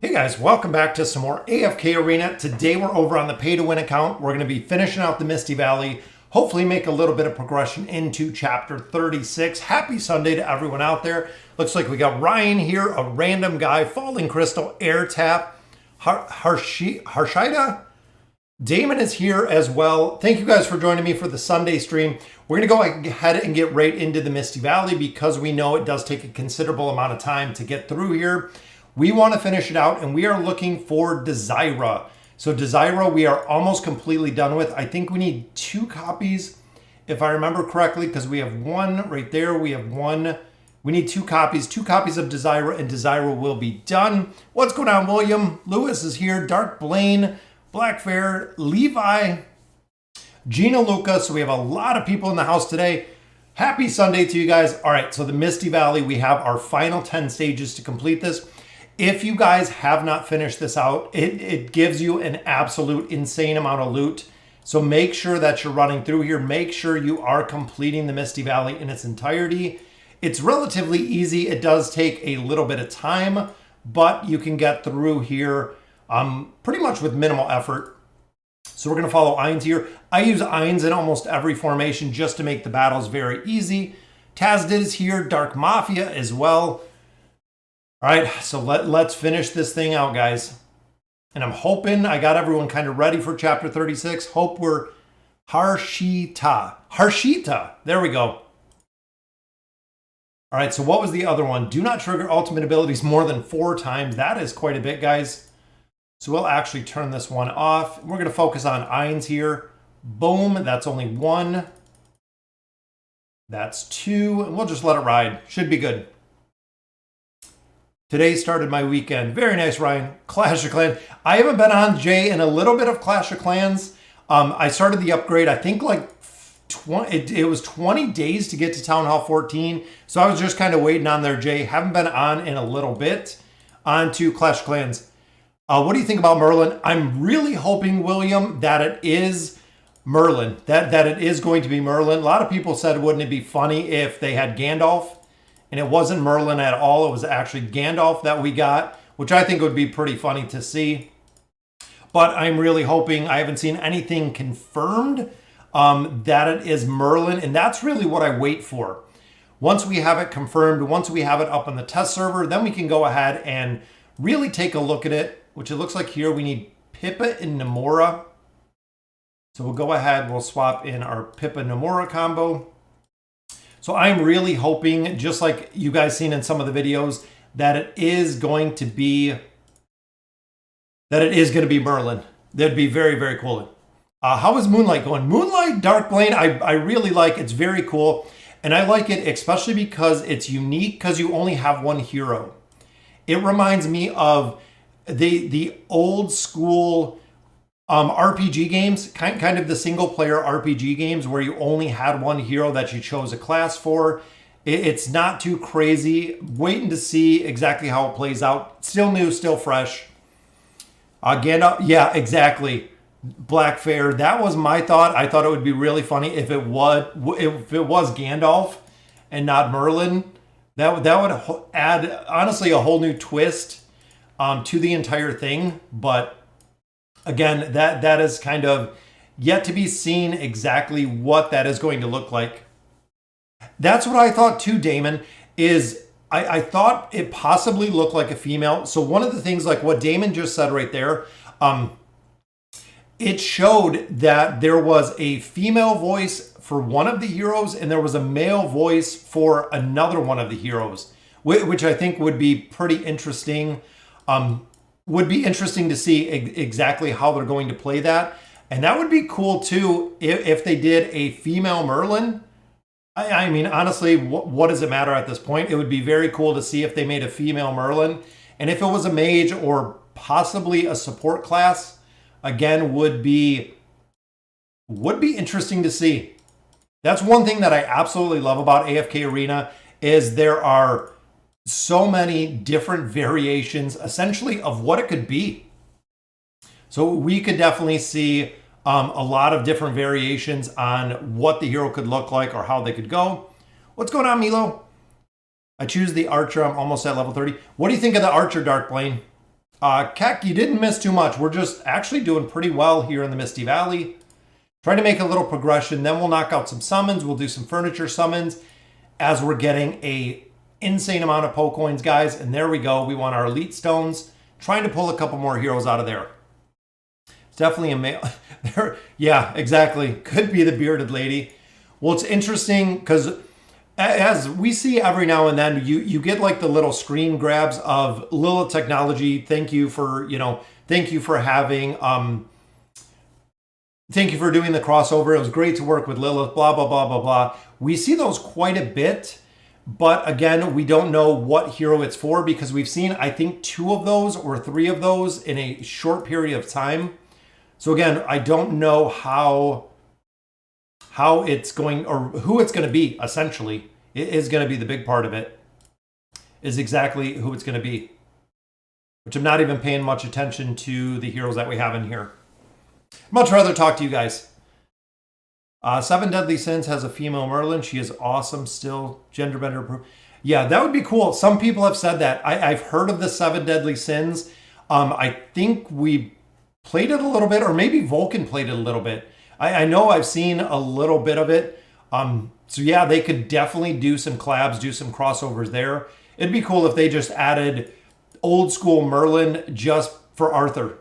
Hey guys, welcome back to some more AFK Arena. Today we're over on the pay to win account. We're going to be finishing out the Misty Valley, hopefully make a little bit of progression into chapter 36. Happy Sunday to everyone out there. Looks like we got Ryan here, a random guy, Falling Crystal, Air Tap, Harshida. Damon is here as well. Thank you guys for joining me for the Sunday stream. We're going to go ahead and get right into the Misty Valley because we know it does take a considerable amount of time to get through here. We want to finish it out, and we are looking for Desira. So Desira, we are almost completely done with. I think we need 2 copies, if I remember correctly, because we have one right there. We have one. We need 2 copies of Desira, and Desira will be done. What's going on, William? Lewis is here. Dark Blaine, Black Fair, Levi, Gina Luca. So we have a lot of people in the house today. Happy Sunday to you guys. All right, so the Misty Valley, we have our final 10 stages to complete this. If you guys have not finished this out, it gives you an absolute insane amount of loot. So make sure that you're running through here. Make sure you are completing the Misty Valley in its entirety. It's relatively easy. It does take a little bit of time, but you can get through here pretty much with minimal effort. So we're going to follow Ainz here. I use Ainz in almost every formation just to make the battles very easy. Tazdid is here. Dark Mafia as well. All right, so let's finish this thing out, guys. And I'm hoping I got everyone kind of ready for chapter 36. Hope we're Harshita. There we go. All right, so what was the other one? Do not trigger ultimate abilities more than 4 times. That is quite a bit, guys. So we'll actually turn this one off. We're going to focus on Ainz here. Boom, that's only 1. That's 2, and we'll just let it ride. Should be good. Today started my weekend. Very nice, Ryan. Clash of Clans. I haven't been on, Jay, in a little bit of Clash of Clans. I started the upgrade, I think like 20, it was 20 days to get to Town Hall 14. So I was just kind of waiting on there, Jay. Haven't been on in a little bit. On to Clash of Clans. What do you think about Merlin? I'm really hoping, William, that it is Merlin. That it is going to be Merlin. A lot of people said, wouldn't it be funny if they had Gandalf? And it wasn't Merlin at all. It was actually Gandalf that we got, which I think would be pretty funny to see. But I'm really hoping, I haven't seen anything confirmed that it is Merlin. And that's really what I wait for. Once we have it confirmed, once we have it up on the test server, then we can go ahead and really take a look at it, which it looks like here we need Pippa and Namora. So we'll go ahead, we'll swap in our Pippa-Namora combo. So I'm really hoping, just like you guys seen in some of the videos, that it is going to be Merlin. That'd be very, very cool. How is Moonlight going? Moonlight, Dark Blaine, I really like. It's very cool. And I like it especially because it's unique because you only have one hero. It reminds me of the old school RPG games, kind of the single player RPG games where you only had one hero that you chose a class for. It's not too crazy. Waiting to see exactly how it plays out. Still new, still fresh. Gandalf, yeah, exactly. Black Fair, that was my thought. I thought it would be really funny if it was Gandalf and not Merlin. That would add, honestly, a whole new twist to the entire thing, but again, that is kind of yet to be seen exactly what that is going to look like. That's what I thought too, Damon, is I thought it possibly looked like a female. So one of the things, like what Damon just said right there, it showed that there was a female voice for one of the heroes and there was a male voice for another one of the heroes, which I think would be pretty interesting. Would be interesting to see exactly how they're going to play that. And that would be cool too if they did a female Merlin. I mean, honestly, what does it matter at this point? It would be very cool to see if they made a female Merlin. And if it was a mage or possibly a support class, again, would be interesting to see. That's one thing that I absolutely love about AFK Arena is there are so many different variations, essentially, of what it could be. So we could definitely see a lot of different variations on what the hero could look like or how they could go. What's going on, Milo? I choose the Archer. I'm almost at level 30. What do you think of the Archer, Dark Blaine? Keck, you didn't miss too much. We're just actually doing pretty well here in the Misty Valley. Trying to make a little progression. Then we'll knock out some summons. We'll do some furniture summons as we're getting a insane amount of Poe coins, guys. And there we go. We want our elite stones. Trying to pull a couple more heroes out of there. It's definitely a male. Yeah, exactly. Could be the bearded lady. Well, it's interesting because as we see every now and then, you get like the little screen grabs of Lilith technology. Thank you for, thank you for having, thank you for doing the crossover. It was great to work with Lilith, blah, blah, blah, blah, blah. We see those quite a bit. But again, we don't know what hero it's for because we've seen, I think, 2 of those or 3 of those in a short period of time. So again, I don't know how it's going or who it's going to be, essentially. It is going to be the big part of it, is exactly who it's going to be. Which I'm not even paying much attention to the heroes that we have in here. Much rather talk to you guys. 7 Deadly Sins has a female Merlin. She is awesome still. Gender bender approved. Yeah, that would be cool. Some people have said that. I've heard of the 7 Deadly Sins. I think we played it a little bit, or maybe Vulcan played it a little bit. I know I've seen a little bit of it. So yeah, they could definitely do some collabs, do some crossovers there. It'd be cool if they just added old school Merlin just for Arthur.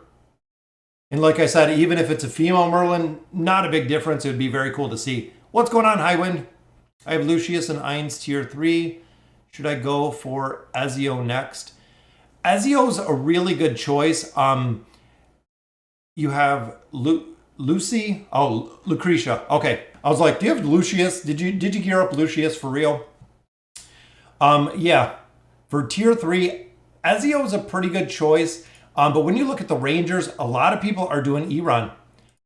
And like I said, even if it's a female Merlin, not a big difference. It would be very cool to see. What's going on, Highwind? I have Lucius and Ainz tier 3. Should I go for Ezio next? Ezio's a really good choice. You have Lucy? Oh, Lucretia. Okay. I was like, do you have Lucius? Did you gear up Lucius for real? Yeah. For tier 3, Ezio is a pretty good choice. But when you look at the Rangers, a lot of people are doing Iran.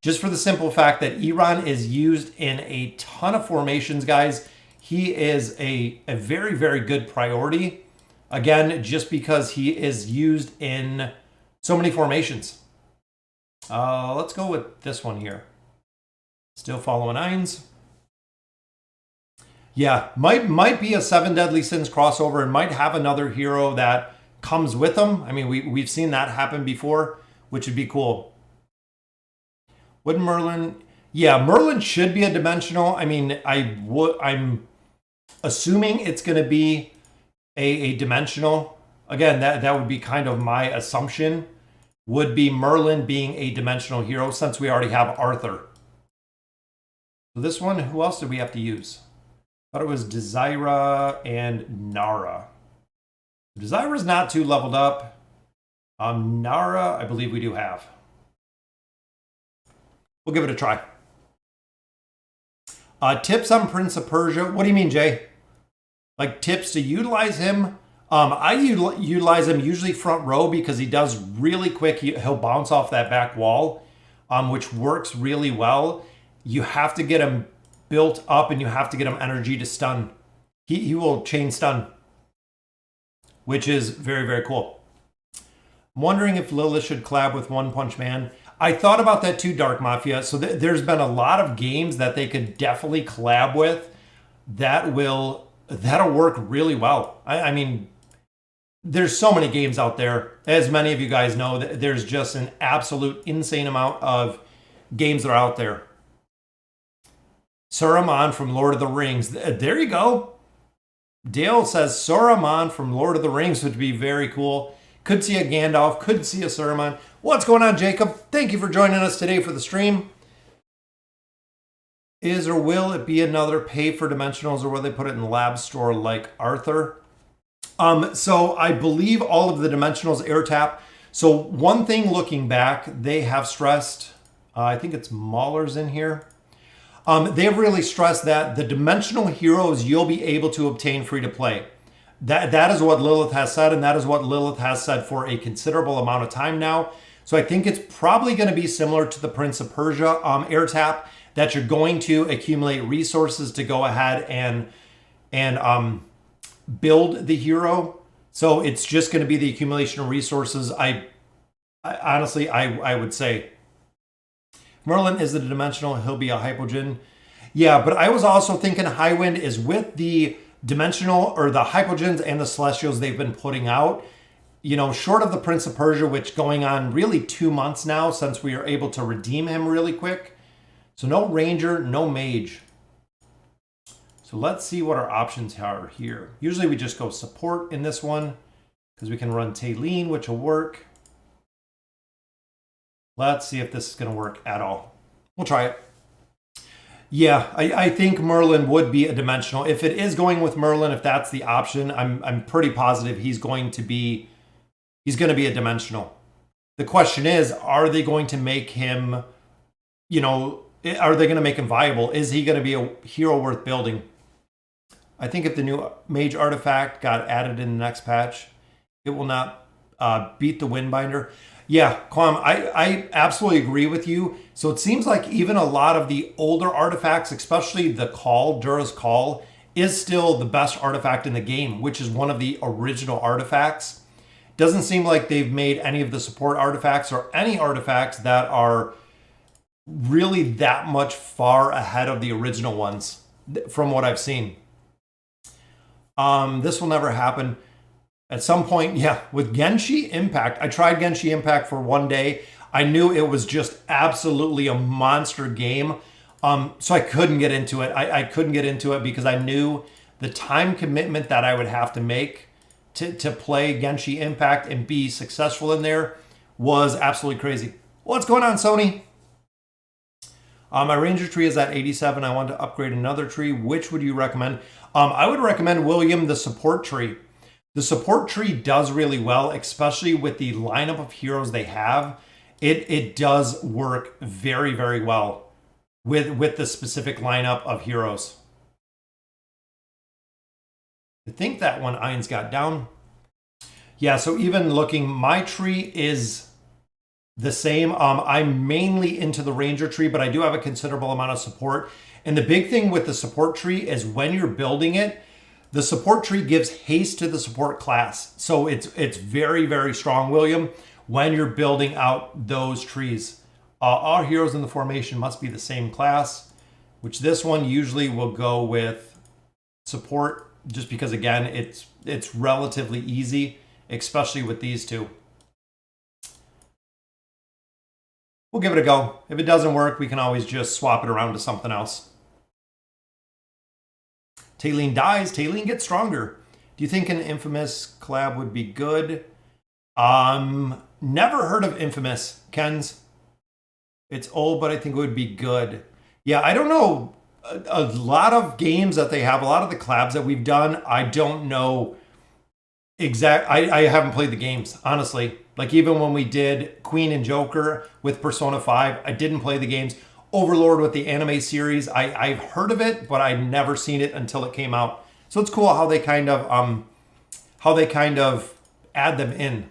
Just for the simple fact that Iran is used in a ton of formations, guys. He is a very, very good priority. Again, just because he is used in so many formations. Let's go with this one here. Still following Ainz. Yeah, might be a 7 Deadly Sins crossover and might have another hero that comes with them. I mean, we've seen that happen before, which would be cool. Would Merlin? Yeah, Merlin should be a dimensional. I mean, I'm assuming it's going to be a dimensional. Again, that would be kind of my assumption. Would be Merlin being a dimensional hero since we already have Arthur. So this one, who else did we have to use? I thought it was Desira and Nara. Desira's not too leveled up. Nara, I believe we do have. We'll give it a try. Tips on Prince of Persia. What do you mean, Jay? Like tips to utilize him? I utilize him usually front row because he does really quick. He'll bounce off that back wall, which works really well. You have to get him built up and you have to get him energy to stun. He will chain stun, which is very, very cool. I'm wondering if Lilith should collab with One Punch Man. I thought about that too, Dark Mafia. So there's been a lot of games that they could definitely collab with that'll work really well. I mean, there's so many games out there. As many of you guys know, there's just an absolute insane amount of games that are out there. Saruman from Lord of the Rings. There you go. Dale says Saruman from Lord of the Rings would be very cool. Could see a Gandalf, could see a Saruman. What's going on, Jacob? Thank you for joining us today for the stream. Is or will it be another pay for dimensionals, or will they put it in the lab store like Arthur? So I believe all of the dimensionals air tap. So one thing looking back, they have stressed, I think it's Mahler's in here. They've really stressed that the dimensional heroes you'll be able to obtain free to play. That is what Lilith has said, and that is what Lilith has said for a considerable amount of time now. So I think it's probably going to be similar to the Prince of Persia air tap, that you're going to accumulate resources to go ahead and build the hero. So it's just going to be the accumulation of resources. I honestly would say Merlin is the dimensional. He'll be a hypogen. Yeah, but I was also thinking Highwind is with the dimensional or the hypogens and the celestials they've been putting out. you know, short of the Prince of Persia, which going on really 2 months now since we are able to redeem him really quick. So no Ranger, no Mage. So let's see what our options are here. Usually we just go support in this one because we can run Taylene, which will work. Let's see if this is going to work at all. We'll try it. Yeah, I think Merlin would be a dimensional. If it is going with Merlin, if that's the option, I'm pretty positive he's going to be a dimensional. The question is, are they going to make him, you know, are they going to make him viable? Is he going to be a hero worth building? I think if the new Mage artifact got added in the next patch, it will not beat the Windbinder. Yeah, Quam, I absolutely agree with you. So it seems like even a lot of the older artifacts, especially the Call, Dura's Call, is still the best artifact in the game, which is one of the original artifacts. Doesn't seem like they've made any of the support artifacts or any artifacts that are really that much far ahead of the original ones from what I've seen. This will never happen. At some point, yeah, with Genshi Impact, I tried Genshi Impact for one day. I knew it was just absolutely a monster game. So I couldn't get into it. I couldn't get into it because I knew the time commitment that I would have to make to play Genshi Impact and be successful in there was absolutely crazy. What's going on, Sony? My Ranger tree is at 87. I want to upgrade another tree. Which would you recommend? I would recommend William, the support tree. The support tree does really well, especially with the lineup of heroes they have. It does work very, very well with the specific lineup of heroes. I think that one Ian's got down. Yeah, so even looking, my tree is the same. I'm mainly into the Ranger tree, but I do have a considerable amount of support. And the big thing with the support tree is when you're building it, the support tree gives haste to the support class. So it's very, very strong, William, when you're building out those trees. All heroes in the formation must be the same class, which this one usually will go with support just because, again, it's relatively easy, especially with these two. We'll give it a go. If it doesn't work, we can always just swap it around to something else. Taylene dies. Taylene gets stronger. Do you think an Infamous collab would be good? Never heard of Infamous, Ken's. It's old, but I think it would be good. Yeah, I don't know. A lot of games that they have, a lot of the collabs that we've done, I don't know I haven't played the games, honestly. Like even when we did Queen and Joker with Persona 5, I didn't play the games. Overlord with the anime series, I've heard of it, but I've never seen it until it came out. So it's cool how they kind of add them in.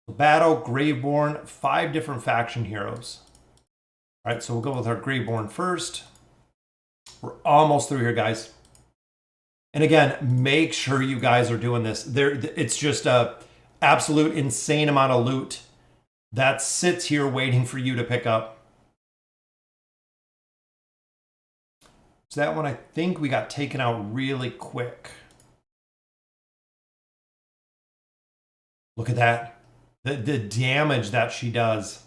Battle, Graveborn, 5 different faction heroes. All right, so we'll go with our Graveborn first. We're almost through here, guys. And again, make sure you guys are doing this. It's just a absolute insane amount of loot that sits here waiting for you to pick up. So that one, I think we got taken out really quick. Look at that. The damage that she does.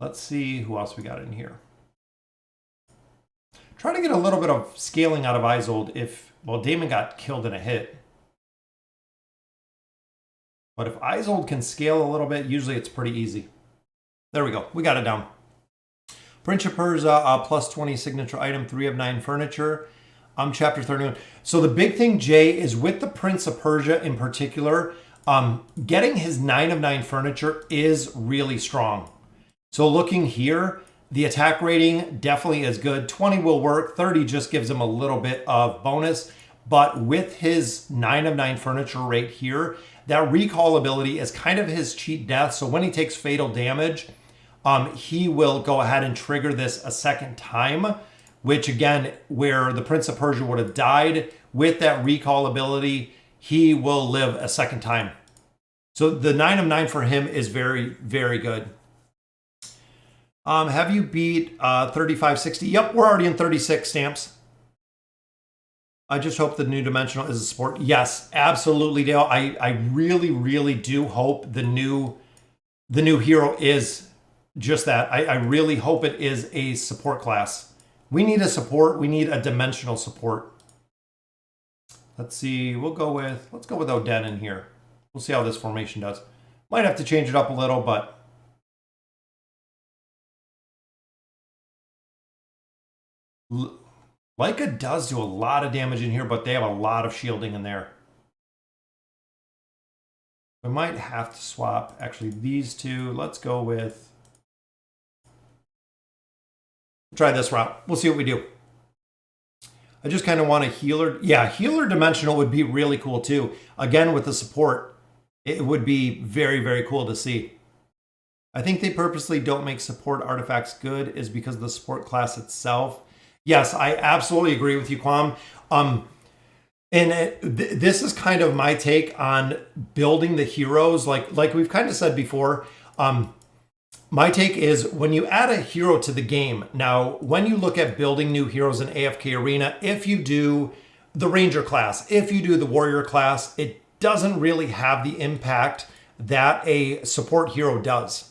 Let's see who else we got in here. Try to get a little bit of scaling out of Isolde if, well, Damon got killed in a hit. But if Isolde can scale a little bit, usually it's pretty easy. There we go. We got it down. Prince of Persia, plus 20 signature item, 3 of 9 furniture. Chapter 31. So the big thing, Jay, is with the Prince of Persia in particular, getting his 9 of 9 furniture is really strong. So looking here, the attack rating definitely is good. 20 will work. 30 just gives him a little bit of bonus. But with his 9 of 9 furniture rate here, that recall ability is kind of his cheat death. So when he takes fatal damage, he will go ahead and trigger this a second time, which again, where the Prince of Persia would have died, with that recall ability, he will live a second time. So the 9 of 9 for him is very, very good. Have you beat 3560? Yep, we're already in 36 stamps. I just hope the new dimensional is a support. Yes, absolutely, Dale. I really, really do hope the new hero is just that. I really hope it is a support class. We need a support. We need a dimensional support. Let's see. Let's go with Odin in here. We'll see how this formation does. Might have to change it up a little, but Leica does do a lot of damage in here, but they have a lot of shielding in there. We might have to swap actually these two. Let's go with, try this route. We'll see what we do. I just kind of want a healer. Yeah, healer dimensional would be really cool too. Again, with the support, it would be very, very cool to see. I think they purposely don't make support artifacts good is because of the support class itself. Yes, I absolutely agree with you, Kwam. This is kind of my take on building the heroes. Like we've kind of said before, my take is when you add a hero to the game, now when you look at building new heroes in AFK Arena, if you do the Ranger class, if you do the Warrior class, it doesn't really have the impact that a support hero does.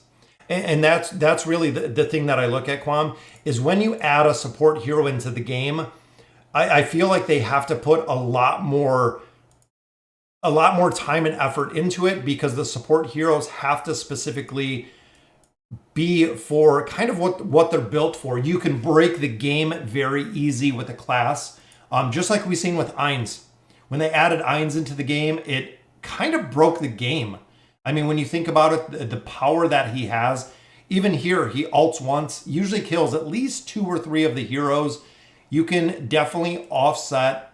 And that's really the thing that I look at, Kwam, is when you add a support hero into the game, I feel like they have to put a lot more time and effort into it because the support heroes have to specifically be for kind of what they're built for. You can break the game very easy with a class, just like we've seen with Ainz. When they added Ainz into the game, it kind of broke the game. I mean, when you think about it, the power that he has, even here, he ults once, usually kills at least 2 or 3 of the heroes. You can definitely offset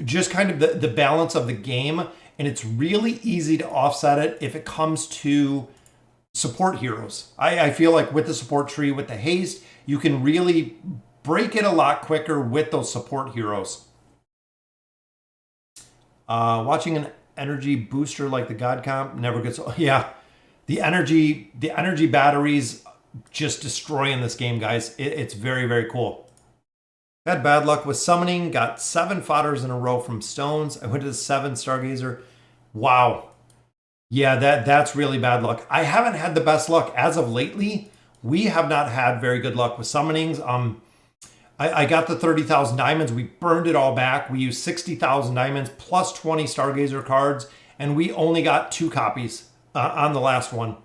just kind of the balance of the game, and it's really easy to offset it if it comes to support heroes. I feel like with the support tree, with the haste, you can really break it a lot quicker with those support heroes. Watching an energy booster like the God Comp never gets. Yeah, the energy batteries just destroying this game, guys. It's very, very cool. Had bad luck with summoning. Got 7 fodders in a row from stones. I went to the 7 Stargazer. Wow. Yeah, that's really bad luck. I haven't had the best luck as of lately. We have not had very good luck with summonings. I got the 30,000 diamonds. We burned it all back. We used 60,000 diamonds plus 20 Stargazer cards, and we only got 2 copies on the last one.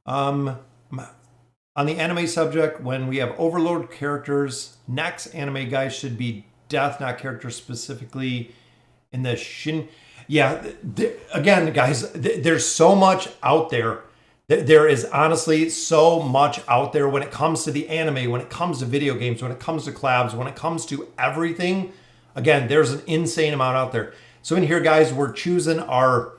On the anime subject, when we have overload characters, next anime guys should be death, not characters specifically in the shin. Yeah, again, guys, there's so much out there. There is honestly so much out there when it comes to the anime, when it comes to video games, when it comes to collabs, when it comes to everything. Again, there's an insane amount out there. So in here, guys, we're choosing our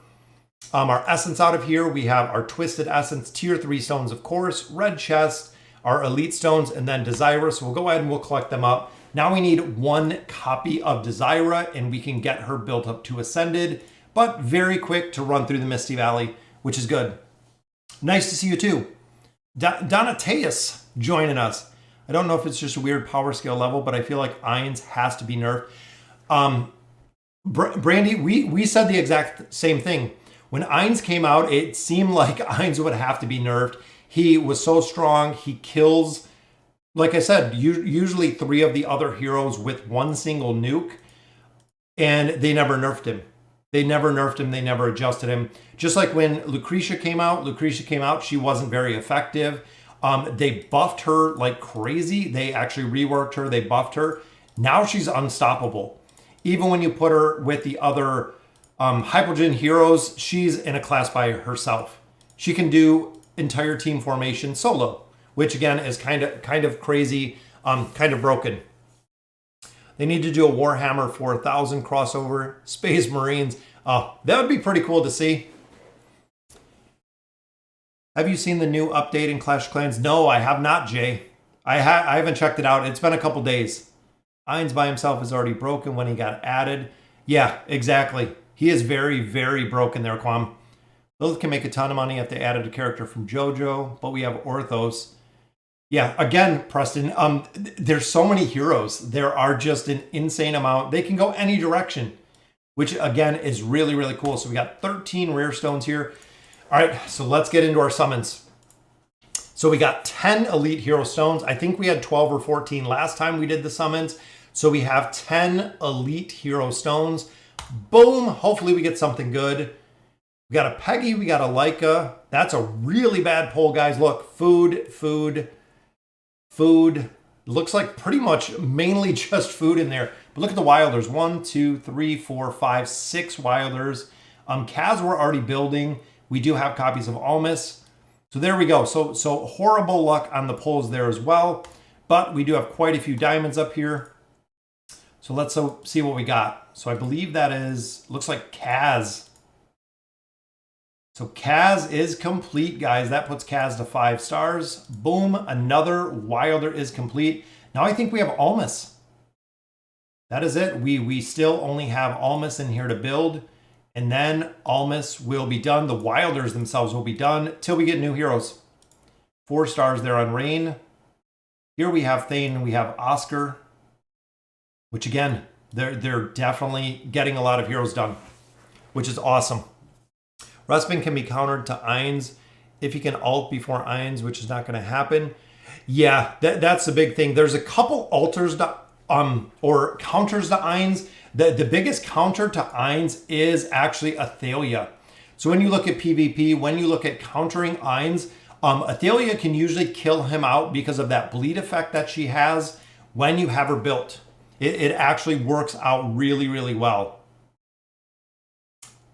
essence out of here. We have our Twisted Essence, Tier 3 stones, of course, Red Chest, our Elite stones, and then Desira. So we'll go ahead and we'll collect them up. Now we need 1 copy of Desira, and we can get her built up to Ascended, but very quick to run through the Misty Valley, which is good. Nice to see you too. Donateus joining us. I don't know if it's just a weird power scale level, but I feel like Ainz has to be nerfed. Brandy, we said the exact same thing. When Ainz came out, it seemed like Ainz would have to be nerfed. He was so strong. He kills, like I said, usually 3 of the other heroes with 1 single nuke, and they never nerfed him. They never nerfed him. They never adjusted him. Just like when Lucretia came out, she wasn't very effective. They buffed her like crazy. They actually reworked her. They buffed her. Now she's unstoppable. Even when you put her with the other Hypogen heroes, she's in a class by herself. She can do entire team formation solo, which again is kind of crazy, kind of broken. They need to do a Warhammer 4000 crossover, Space Marines. That would be pretty cool to see. Have you seen the new update in Clash of Clans? No, I have not, Jay. I haven't checked it out. It's been a couple days. Ainz by himself is already broken when he got added. Yeah, exactly. He is very, very broken there, Kwam. Lilith can make a ton of money if they added a character from JoJo, but we have Orthos. Yeah, again, Preston, there's so many heroes. There are just an insane amount. They can go any direction, which again is really, really cool. So we got 13 rare stones here. All right, so let's get into our summons. So we got 10 elite hero stones. I think we had 12 or 14 last time we did the summons. So we have 10 elite hero stones. Boom, hopefully we get something good. We got a Peggy, we got a Leica. That's a really bad pull, guys. Look, food. Looks like pretty much mainly just food in there. But look at the Wilders. 1, 2, 3, 4, 5, 6 Wilders. Kaz we're already building. We do have copies of Almas. So there we go. So horrible luck on the pulls there as well. But we do have quite a few diamonds up here. So let's see what we got. So I believe that looks like Kaz. So Kaz is complete, guys. That puts Kaz to 5 stars. Boom, another Wilder is complete. Now I think we have Almas. That is it. We still only have Almas in here to build. And then Almas will be done. The Wilders themselves will be done till we get new heroes. 4 stars there on Rain. Here we have Thane, we have Oscar. Which again, they're definitely getting a lot of heroes done, which is awesome. Ruspin can be countered to Ainz if you can ult before Ainz, which is not going to happen. Yeah, that's the big thing. There's a couple alters to, or counters to Ainz. The biggest counter to Ainz is actually Athalia. So when you look at PvP, when you look at countering Ainz, Athalia can usually kill him out because of that bleed effect that she has when you have her built. It actually works out really, really well.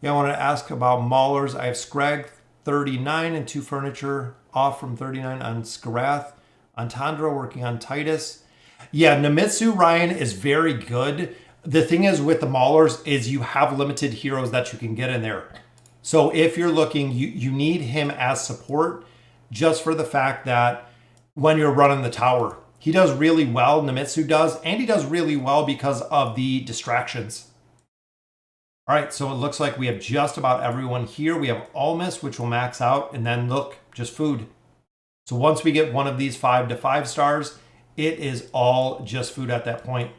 Yeah, I want to ask about Maulers. I have Scrag 39 and 2 furniture off from 39 on Skarath. Antandra working on Titus. Yeah, Nemitsu Ryan is very good. The thing is with the Maulers is you have limited heroes that you can get in there. So if you're looking, you need him as support just for the fact that when you're running the tower, he does really well, Nemitsu does, and he does really well because of the distractions. All right, so it looks like we have just about everyone here. We have Almas, which will max out, and then look, just food. So once we get one of these 5 to 5 stars, it is all just food at that point.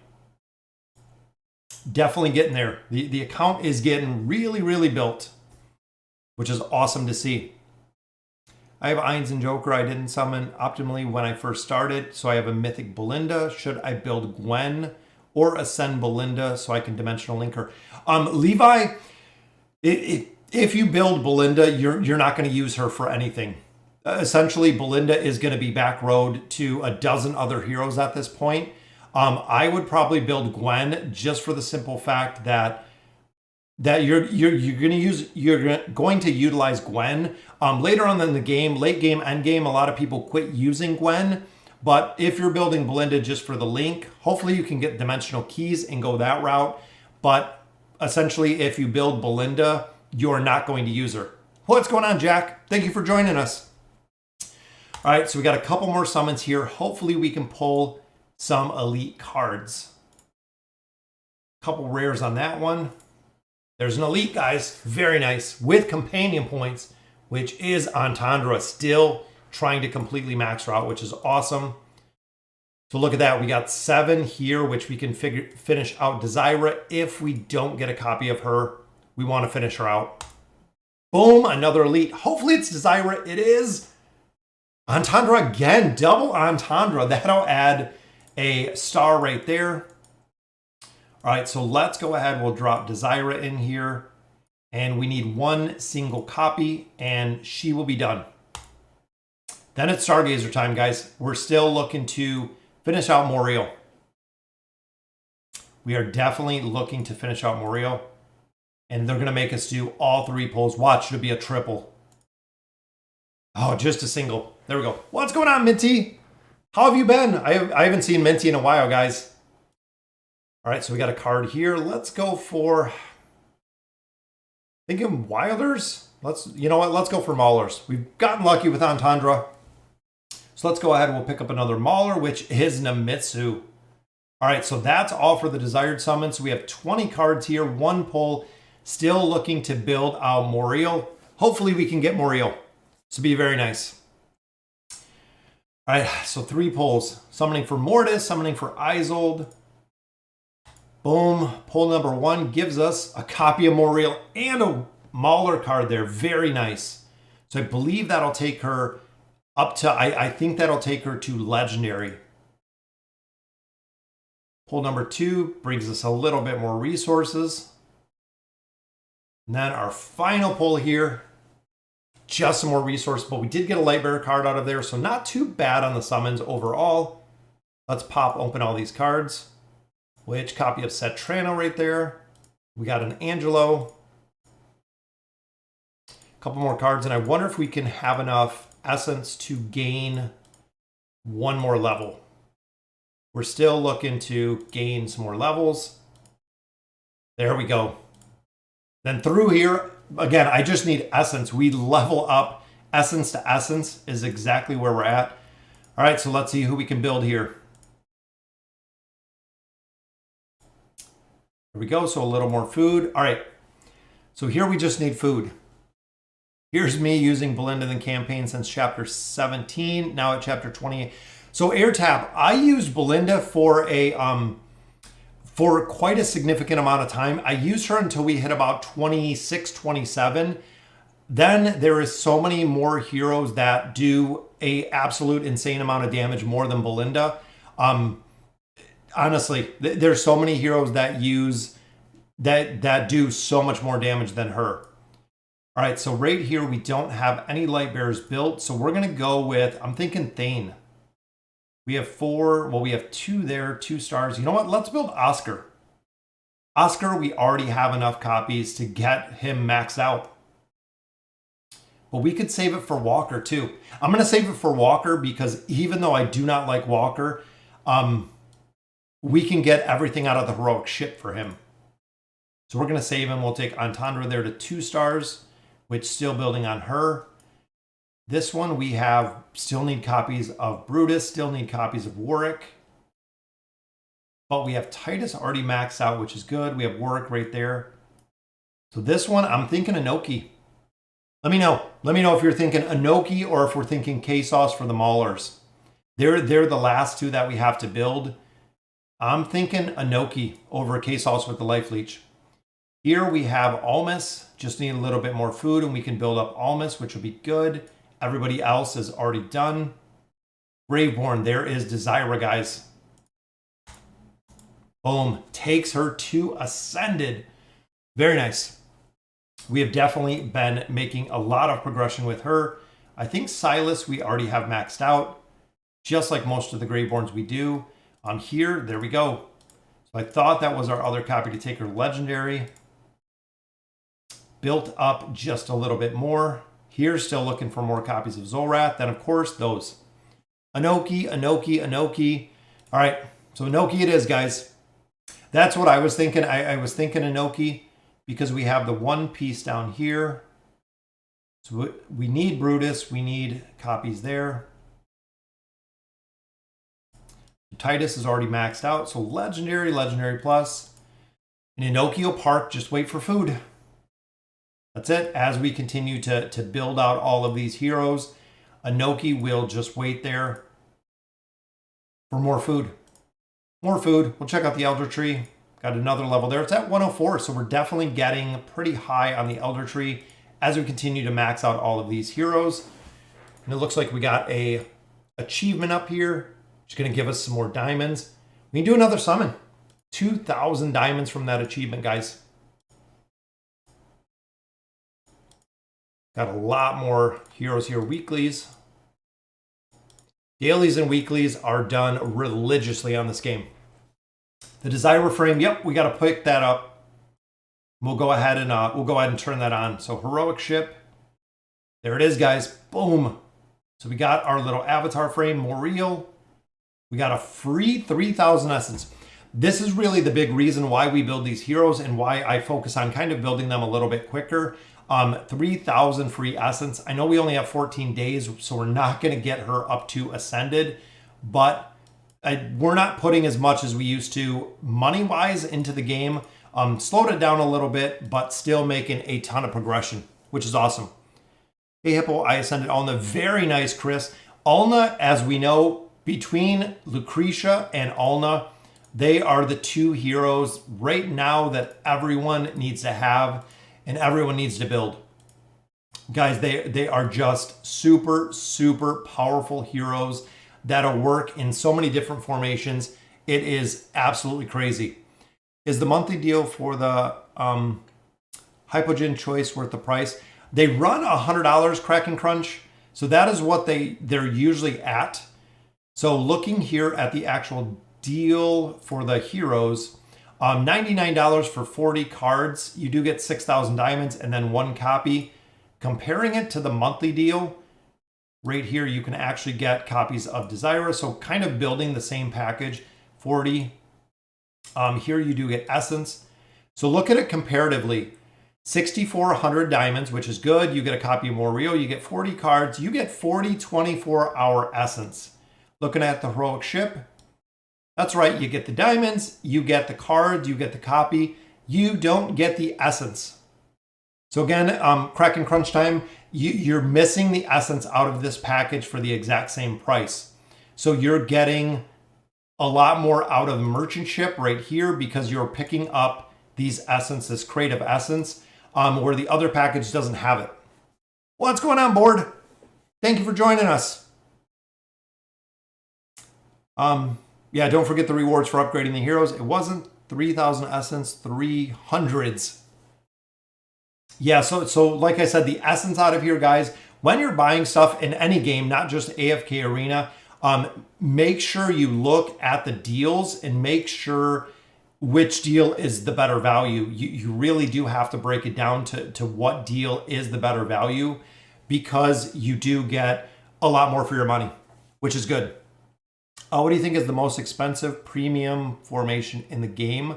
Definitely getting there. The account is getting really, really built, which is awesome to see. I have Ainz and Joker. I didn't summon optimally when I first started, so I have a Mythic Belinda. Should I build Gwen or ascend Belinda so I can dimensional link her? Levi, if you build Belinda, you're not going to use her for anything. Essentially, Belinda is going to be back road to a dozen other heroes at this point. I would probably build Gwen just for the simple fact that you're going to utilize Gwen later on in the game, late game, end game. A lot of people quit using Gwen, but if you're building Belinda just for the link, hopefully you can get dimensional keys and go that route. But essentially, if you build Belinda, you're not going to use her. What's going on, Jack? Thank you for joining us. All right, so we got a couple more summons here. Hopefully we can pull some elite cards. Couple rares on that one. There's an elite, guys. Very nice. With companion points, which is Antandra. Still trying to completely max her out, which is awesome. So look at that. We got 7 here, which we can finish out Desira. If we don't get a copy of her, we want to finish her out. Boom, another elite. Hopefully it's Desira. It is. Antandra again. Double Antandra. That'll add a star right there. All right, so let's go ahead. We'll drop Desira in here. And we need 1 single copy, and she will be done. Then it's Stargazer time, guys. We're still looking to finish out Moriel. We are definitely looking to finish out Moriel. And they're going to make us do all 3 pulls. Watch, should be a triple. Oh, just a single. There we go. What's going on, Minty? How have you been? I haven't seen Minty in a while, guys. All right, so we got a card here. Let's go for... Thinking Wilders? You know what? Let's go for Maulers. We've gotten lucky with Antandra. So let's go ahead and we'll pick up another Mauler, which is Nemitsu. All right, so that's all for the desired summon. So we have 20 cards here, 1 pull. Still looking to build out Moriel. Hopefully we can get Moriel. This would be very nice. All right, so 3 pulls. Summoning for Mortis, summoning for Isolde. Boom. Pull number 1 gives us a copy of Moriel and a Mauler card there. Very nice. So I believe that'll take her up to, I think that'll take her to Legendary. Pull number 2 brings us a little bit more resources. And then our final pull here, just some more resources, but we did get a Lightbearer card out of there, so not too bad on the summons overall. Let's pop open all these cards. Which copy of Cetrano right there. We got an Angelo. A couple more cards, and I wonder if we can have enough essence to gain 1 more level. We're still looking to gain some more levels. There we go. Then through here, again, I just need essence. We level up essence to essence is exactly where we're at. All right, so let's see who we can build here. There we go, so a little more food. All right, so here we just need food. Here's me using Belinda in the campaign since chapter 17, now at chapter 28. So air tap, I used Belinda for quite a significant amount of time. I used her until we hit about 26, 27. Then there is so many more heroes that do a absolute insane amount of damage more than Belinda. Honestly, there's so many heroes that use that do so much more damage than her. All right, so right here we don't have any light bearers built, so we're gonna go with, I'm thinking Thane. We have 4, well, we have 2 there, 2 stars. You know what? Let's build Oscar. Oscar, we already have enough copies to get him maxed out. But we could save it for Walker too. I'm gonna save it for Walker because even though I do not like Walker, we can get everything out of the heroic ship for him. So we're going to save him. We'll take Entendre there to 2 stars, which still building on her. This one we have, still need copies of Brutus, still need copies of Warwick. But we have Titus already maxed out, which is good. We have Warwick right there. So this one, I'm thinking Inoki. Let me know. Let me know if you're thinking Inoki or if we're thinking K-Sauce for the Maulers. They're the last 2 that we have to build. I'm thinking Inoki over K-Sauce with the Life Leech. Here we have Almas. Just need a little bit more food and we can build up Almas, which will be good. Everybody else is already done. Braveborn, there is Desira, guys. Boom, takes her to Ascended. Very nice. We have definitely been making a lot of progression with her. I think Silas we already have maxed out, just like most of the Graveborns we do. Here, there we go. So I thought that was our other copy to take her Legendary. Built up just a little bit more. Here, still looking for more copies of Zorath. Then, of course, those. Inoki, Inoki, Inoki. All right, so Inoki it is, guys. That's what I was thinking. I was thinking Inoki because we have the 1 piece down here. So we need Brutus. We need copies there. Titus is already maxed out, so Legendary, Legendary Plus. In Inokio Park, just wait for food. That's it. As we continue to build out all of these heroes, Inoki will just wait there for more food. More food. We'll check out the Elder Tree. Got another level there. It's at 104, so we're definitely getting pretty high on the Elder Tree as we continue to max out all of these heroes. And it looks like we got a achievement up here. Just going to give us some more diamonds. We can do another summon. 2,000 diamonds from that achievement, guys. Got a lot more heroes here. Weeklies. Dailies and weeklies are done religiously on this game. The Desire frame, yep, we got to pick that up. We'll go ahead and turn that on. So heroic ship. There it is, guys. Boom. So we got our little avatar frame, Moriel. We got a free 3,000 essence. This is really the big reason why we build these heroes and why I focus on kind of building them a little bit quicker. 3,000 free essence. I know we only have 14 days, so we're not going to get her up to Ascended, but we're not putting as much as we used to money-wise into the game. Slowed it down a little bit, but still making a ton of progression, which is awesome. Hey Hippo, I Ascended on the very nice Chris. Ulna, as we know, between Lucretia and Ulna, they are the two heroes right now that everyone needs to have and everyone needs to build. Guys, they are just super, super powerful heroes that'll work in so many different formations. It is absolutely crazy. Is the monthly deal for the Hypogen choice worth the price? They run $100 Crack and Crunch, so that is what they're usually at. So looking here at the actual deal for the heroes, $99 for 40 cards. You do get 6,000 diamonds and then one copy. Comparing it to the monthly deal, right here, you can actually get copies of Desira. So kind of building the same package, 40. Here you do get Essence. So look at it comparatively. 6,400 diamonds, which is good. You get a copy of Morio. You get 40 cards. You get 40 24-hour Essence. Looking at the Heroic Ship, that's right. You get the diamonds. You get the cards. You get the copy. You don't get the Essence. So again, Crack and Crunch time, you're missing the Essence out of this package for the exact same price. So you're getting a lot more out of the Merchant Ship right here because you're picking up these Essence, this crate of Essence, where the other package doesn't have it. What's going on, board? Thank you for joining us. Yeah, don't forget the rewards for upgrading the heroes. It wasn't 3,000 Essence, 300s. Yeah, so like I said, the Essence out of here, guys, when you're buying stuff in any game, not just AFK Arena, make sure you look at the deals and make sure which deal is the better value. You really do have to break it down to what deal is the better value, because you do get a lot more for your money, which is good. What do you think is the most expensive premium formation in the game?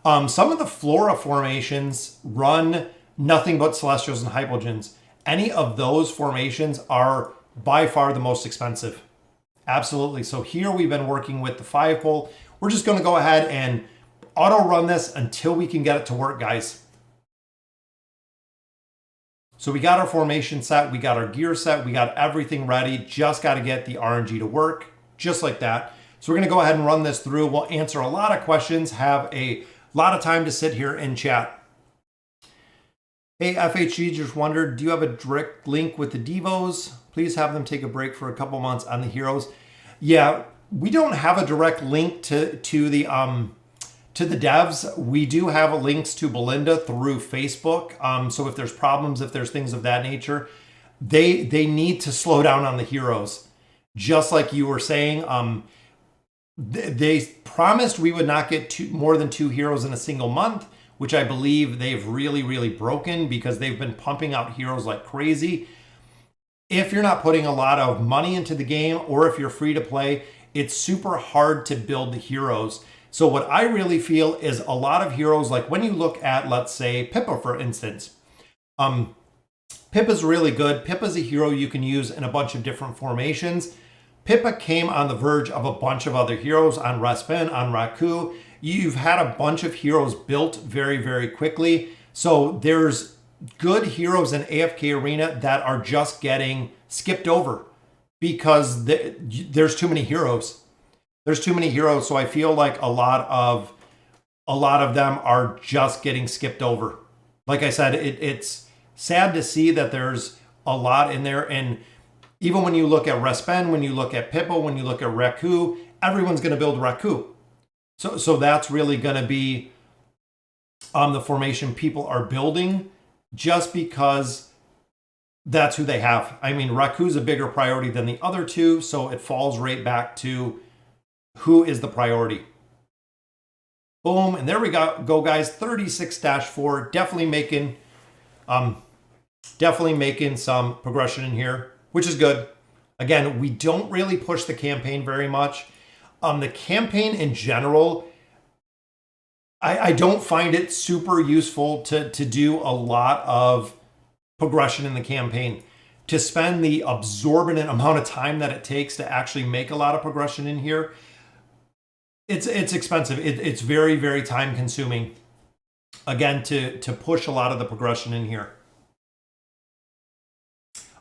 Some of the Flora formations run nothing but Celestials and Hypogens. Any of those formations are by far the most expensive. Absolutely. So here we've been working with the 5-pole. We're just going to go ahead and auto run this until we can get it to work, guys. So we got our formation set, we got our gear set, we got everything ready. Just got to get the RNG to work, just like that. So we're going to go ahead and run this through. We'll answer a lot of questions, have a lot of time to sit here and chat. Hey, FHG just wondered, do you have a direct link with the Devos? Please have them take a break for a couple months on the heroes. Yeah, we don't have a direct link to the devs. We do have links to Belinda through Facebook. So if there's problems, if there's things of that nature, they need to slow down on the heroes. Just like you were saying, they promised we would not get more than 2 heroes in a single month, which I believe they've really, really broken because they've been pumping out heroes like crazy. If you're not putting a lot of money into the game, or if you're free to play, it's super hard to build the heroes. So what I really feel is a lot of heroes, like when you look at, let's say, Pippa, for instance. Pippa's really good. Pippa's a hero you can use in a bunch of different formations. Pippa came on the verge of a bunch of other heroes on Raspin, on Raku. You've had a bunch of heroes built very, very quickly. So there's good heroes in AFK Arena that are just getting skipped over because there's too many heroes. There's too many heroes. So I feel like a lot of them are just getting skipped over. Like I said, it's sad to see that there's a lot in there. And even when you look at Raspin, when you look at Pippa, when you look at Raku, everyone's going to build Raku. So that's really going to be the formation people are building just because that's who they have. I mean, Raku's a bigger priority than the other two, so it falls right back to who is the priority. Boom, and there we go, guys. 36-4, definitely making some progression in here, which is good. Again, we don't really push the campaign very much. The campaign in general, I don't find it super useful to do a lot of progression in the campaign. To spend the absorbent amount of time that it takes to actually make a lot of progression in here, it's expensive. It's very, very time consuming, again, to push a lot of the progression in here.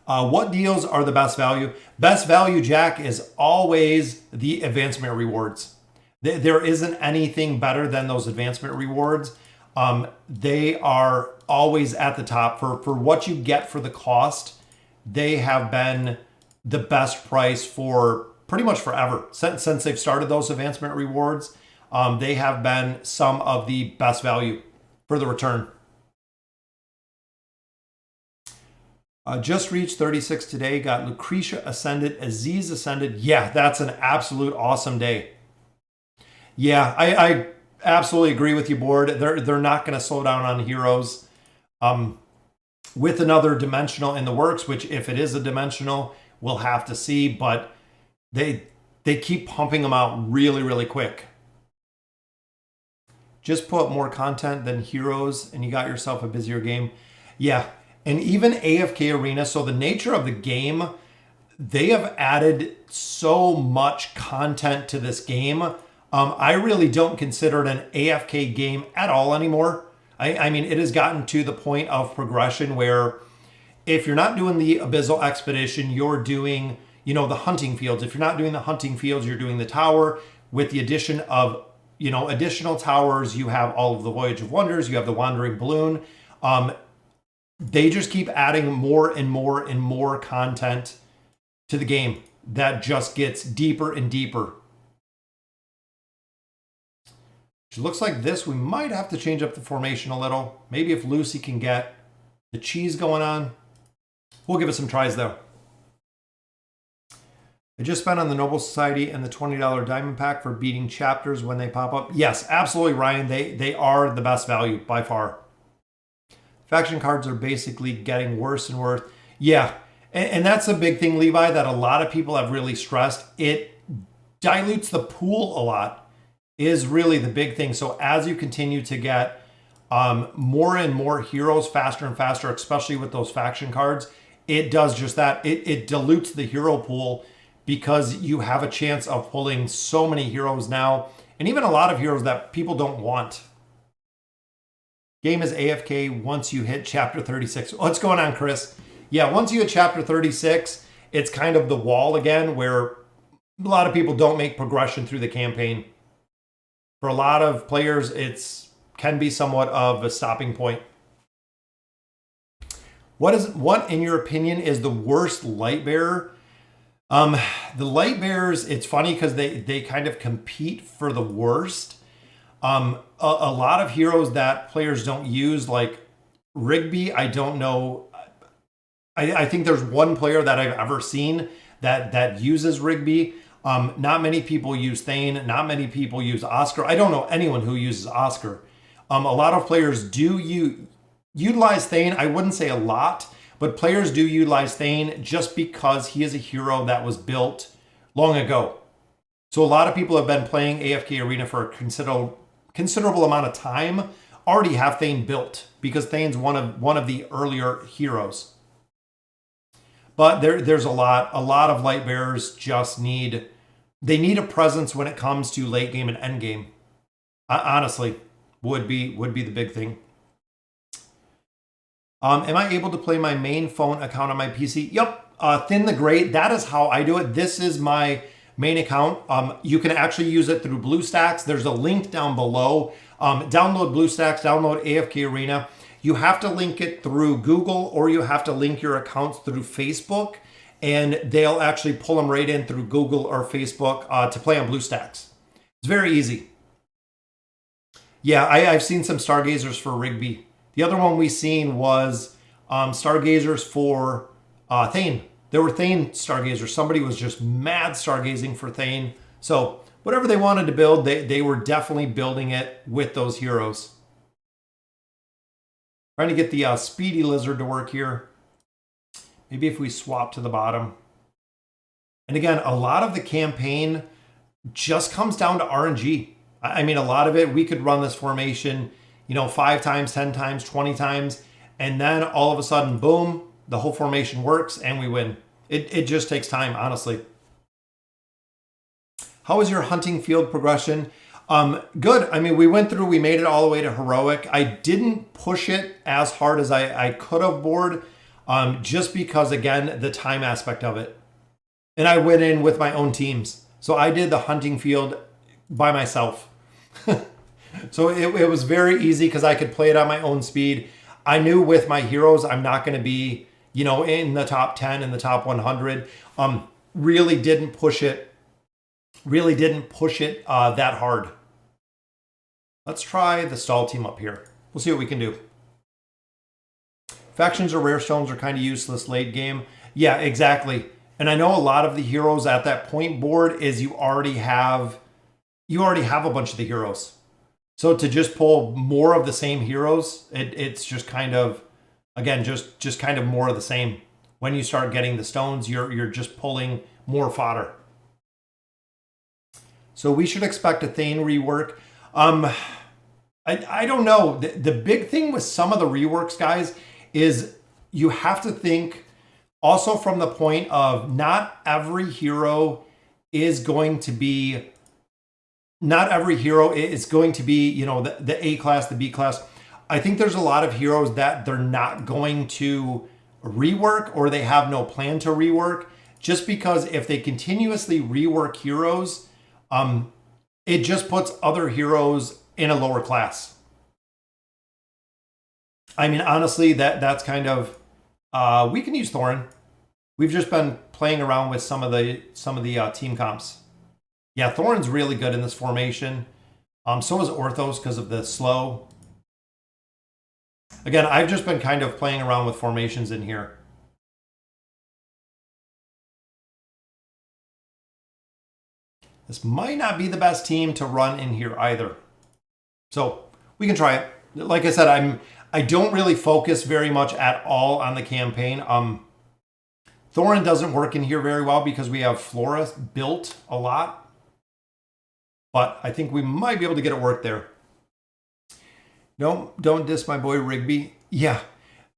What deals are the best value? Best value, Jack, is always the advancement rewards. There isn't anything better than those advancement rewards. They are always at the top for what you get for the cost. They have been the best price for pretty much forever. Since they've started those advancement rewards, they have been some of the best value for the return. Just reached 36 today. Got Lucretia ascended, Aziz ascended. Yeah, that's an absolute awesome day. Yeah, I absolutely agree with you, board. They're not going to slow down on heroes. With another dimensional in the works, which if it is a dimensional, we'll have to see. But they keep pumping them out really, really quick. Just put more content than heroes, and you got yourself a busier game. Yeah. And even AFK Arena, so the nature of the game, they have added so much content to this game. I really don't consider it an AFK game at all anymore. I mean, it has gotten to the point of progression where if you're not doing the Abyssal Expedition, you're doing, the hunting fields. If you're not doing the hunting fields, you're doing the tower. With the addition of, additional towers, you have all of the Voyage of Wonders, you have the Wandering Balloon. They just keep adding more and more and more content to the game that just gets deeper and deeper. It looks like this, we might have to change up the formation a little. Maybe if Lucy can get the cheese going on. We'll give it some tries though. I just spent on the Noble Society and the $20 diamond pack for beating chapters when they pop up. Yes, absolutely, Ryan. They are the best value by far. Faction cards are basically getting worse and worse. Yeah, and that's a big thing, Levi, that a lot of people have really stressed. It dilutes the pool a lot, is really the big thing. So as you continue to get more and more heroes faster and faster, especially with those faction cards, it does just that. It dilutes the hero pool because you have a chance of pulling so many heroes now, and even a lot of heroes that people don't want. Game is AFK once you hit chapter 36. What's going on, Chris? Yeah, once you hit chapter 36, it's kind of the wall again where a lot of people don't make progression through the campaign. For a lot of players, it can be somewhat of a stopping point. What in your opinion is the worst light bearer? The light bearers, it's funny because they kind of compete for the worst. A lot of heroes that players don't use, like Rigby, I don't know. I think there's one player that I've ever seen that uses Rigby. Not many people use Thane. Not many people use Oscar. I don't know anyone who uses Oscar. A lot of players do utilize Thane. I wouldn't say a lot, but players do utilize Thane just because he is a hero that was built long ago. So a lot of people have been playing AFK Arena for a considerable amount of time, already have Thane built because Thane's one of the earlier heroes. But there's a lot of light bearers just need a presence when it comes to late game and end game. Honestly, would be the big thing. Am I able to play my main phone account on my PC? Yep. Thin the Great. That is how I do it. This is my main account. You can actually use it through BlueStacks. There's a link down below. Download BlueStacks, download AFK Arena. You have to link it through Google or you have to link your accounts through Facebook, and they'll actually pull them right in through Google or Facebook to play on BlueStacks. It's very easy. Yeah, I've seen some Stargazers for Rigby. The other one we seen was Stargazers for Thane. There were Thane Stargazers. Somebody was just mad stargazing for Thane. So whatever they wanted to build, they were definitely building it with those heroes. Trying to get the Speedy Lizard to work here. Maybe if we swap to the bottom. And again, a lot of the campaign just comes down to RNG. I mean, a lot of it, we could run this formation, 5 times, 10 times, 20 times, and then all of a sudden, boom, the whole formation works and we win. It just takes time, honestly. How was your hunting field progression? Good. I mean, we made it all the way to heroic. I didn't push it as hard as I could have board. just because, again, the time aspect of it. And I went in with my own teams. So I did the hunting field by myself. So it was very easy because I could play it on my own speed. I knew with my heroes, I'm not going to be, you know, in the top 10, in the top 100. Really didn't push it that hard. Let's try the stall team up here. We'll see what we can do. Factions or rare stones are kind of useless late game. Yeah, exactly. And I know a lot of the heroes at that point board is you already have a bunch of the heroes. So to just pull more of the same heroes, it's just kind of, again, just kind of more of the same. When you start getting the stones, you're just pulling more fodder. So we should expect a Thane rework. I don't know. The big thing with some of the reworks, guys, is you have to think also from the point of not every hero is going to be, you know, the A class, the B class. I think there's a lot of heroes that they're not going to rework or they have no plan to rework, just because if they continuously rework heroes, it just puts other heroes in a lower class. I mean, honestly, that's kind of, we can use Thorin. We've just been playing around with some of the team comps. Yeah, Thorin's really good in this formation. So is Orthos because of the slow. Again, I've just been kind of playing around with formations in here. This might not be the best team to run in here either. So we can try it. Like I said, I don't really focus very much at all on the campaign. Thorin doesn't work in here very well because we have Flora built a lot. But I think we might be able to get it work there. No, don't diss my boy Rigby. Yeah,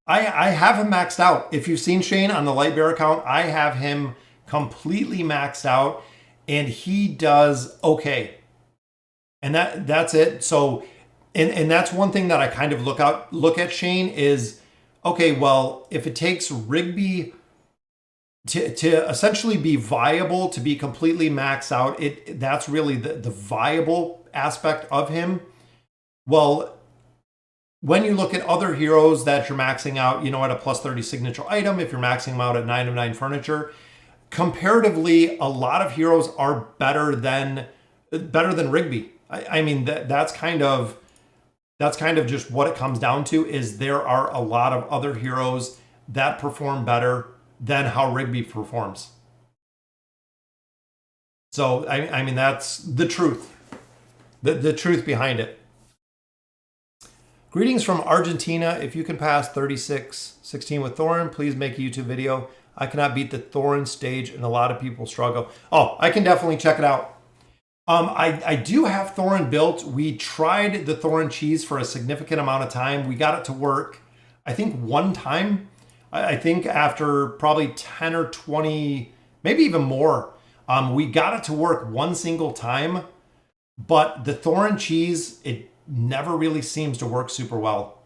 I have him maxed out. If you've seen Shane on the Lightbearer account, I have him completely maxed out. And he does okay. And that's it. So, and that's one thing that I kind of look at Shane is, okay, well, if it takes Rigby to essentially be viable, to be completely maxed out, that's really the viable aspect of him. Well, when you look at other heroes that you're maxing out, you know, at a plus 30 signature item, if you're maxing them out at 9 of 9 furniture, comparatively, a lot of heroes are better than Rigby. I mean, that's kind of just what it comes down to, is there are a lot of other heroes that perform better than how Rigby performs. So, I mean, that's the truth. The truth behind it. Greetings from Argentina. If you can pass 36-16 with Thorin, please make a YouTube video. I cannot beat the Thorin stage and a lot of people struggle. Oh, I can definitely check it out. I do have Thorin built. We tried the Thorin cheese for a significant amount of time. We got it to work, I think, one time. I think after probably 10 or 20, maybe even more, we got it to work one single time. But the Thorin cheese, it never really seems to work super well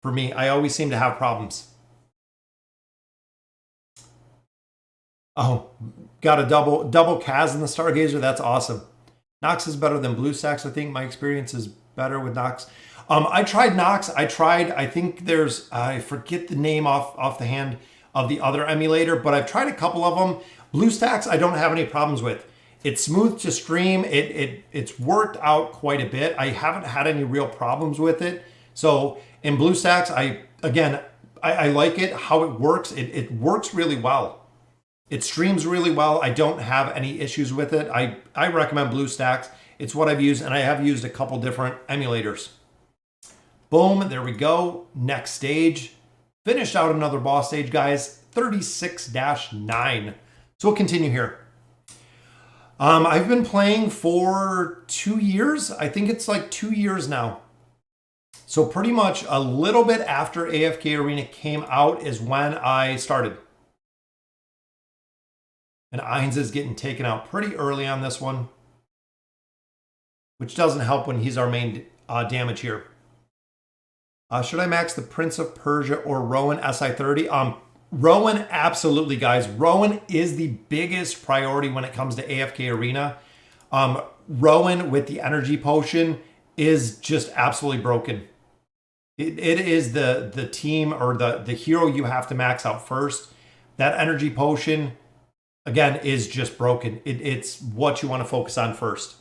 for me. I always seem to have problems. Oh, got a double Kaz in the Stargazer. That's awesome. Nox is better than BlueStacks. I think my experience is better with Nox. I tried Nox. I think there's, I forget the name off the hand of the other emulator, but I've tried a couple of them. BlueStacks, I don't have any problems with. It's smooth to stream. It's worked out quite a bit. I haven't had any real problems with it. So in BlueStacks, I like it, how it works. It works really well. It streams really well. I don't have any issues with it. I recommend BlueStacks. It's what I've used, and I have used a couple different emulators. Boom, there we go. Next stage. Finished out another boss stage, guys. 36-9. So we'll continue here. I've been playing for 2 years. I think it's like 2 years now. So pretty much a little bit after AFK Arena came out is when I started. And Ainz is getting taken out pretty early on this one, which doesn't help when he's our main damage here. Should I max the Prince of Persia or Rowan SI30? Rowan, absolutely, guys. Rowan is the biggest priority when it comes to AFK Arena. Rowan with the energy potion is just absolutely broken. It is the team or the hero you have to max out first. That energy potion, again, is just broken. It's what you want to focus on first.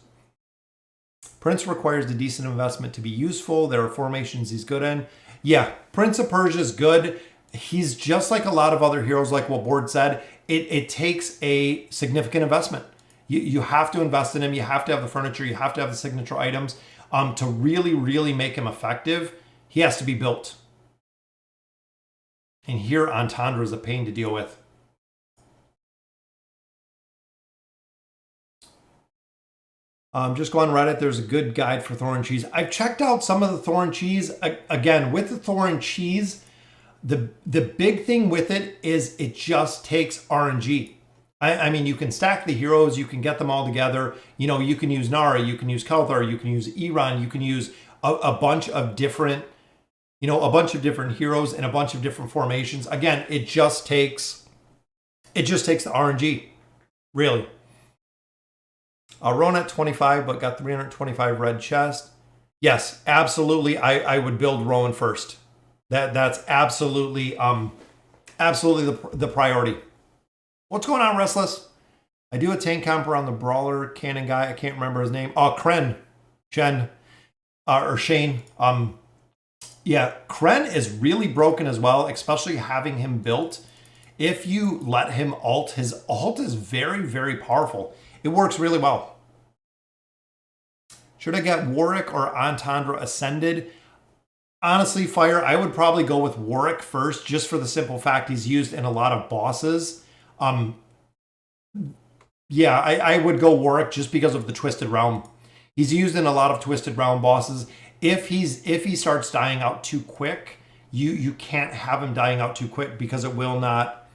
Prince requires a decent investment to be useful. There are formations he's good in. Yeah, Prince of Persia is good. He's just like a lot of other heroes, like what Board said. It takes a significant investment. You have to invest in him. You have to have the furniture. You have to have the signature items. To really, really make him effective, he has to be built. And here, Entendre is a pain to deal with. Just go on Reddit. There's a good guide for Thorn Cheese. I've checked out some of the Thorn Cheese. Again, with the Thorn Cheese, the big thing with it is it just takes RNG. I mean, you can stack the heroes, you can get them all together. You know, you can use Nara, you can use Kelthar, you can use Iran, you can use a bunch of different, a bunch of different heroes and a bunch of different formations. Again, it just takes the RNG, really. Rowan at 25, but got 325 red chest. Yes, absolutely. I would build Rowan first. That's absolutely the priority. What's going on, Restless? I do a tank comp around the brawler cannon guy. I can't remember his name. Oh, Shane. Yeah, Kren is really broken as well, especially having him built. If you let him ult, his ult is very, very powerful. It works really well. Should I get Warwick or Entendre Ascended? Honestly, Fire, I would probably go with Warwick first, just for the simple fact he's used in a lot of bosses. Yeah, I would go Warwick just because of the Twisted Realm. He's used in a lot of Twisted Realm bosses. If he starts dying out too quick, you can't have him dying out too quick because it will not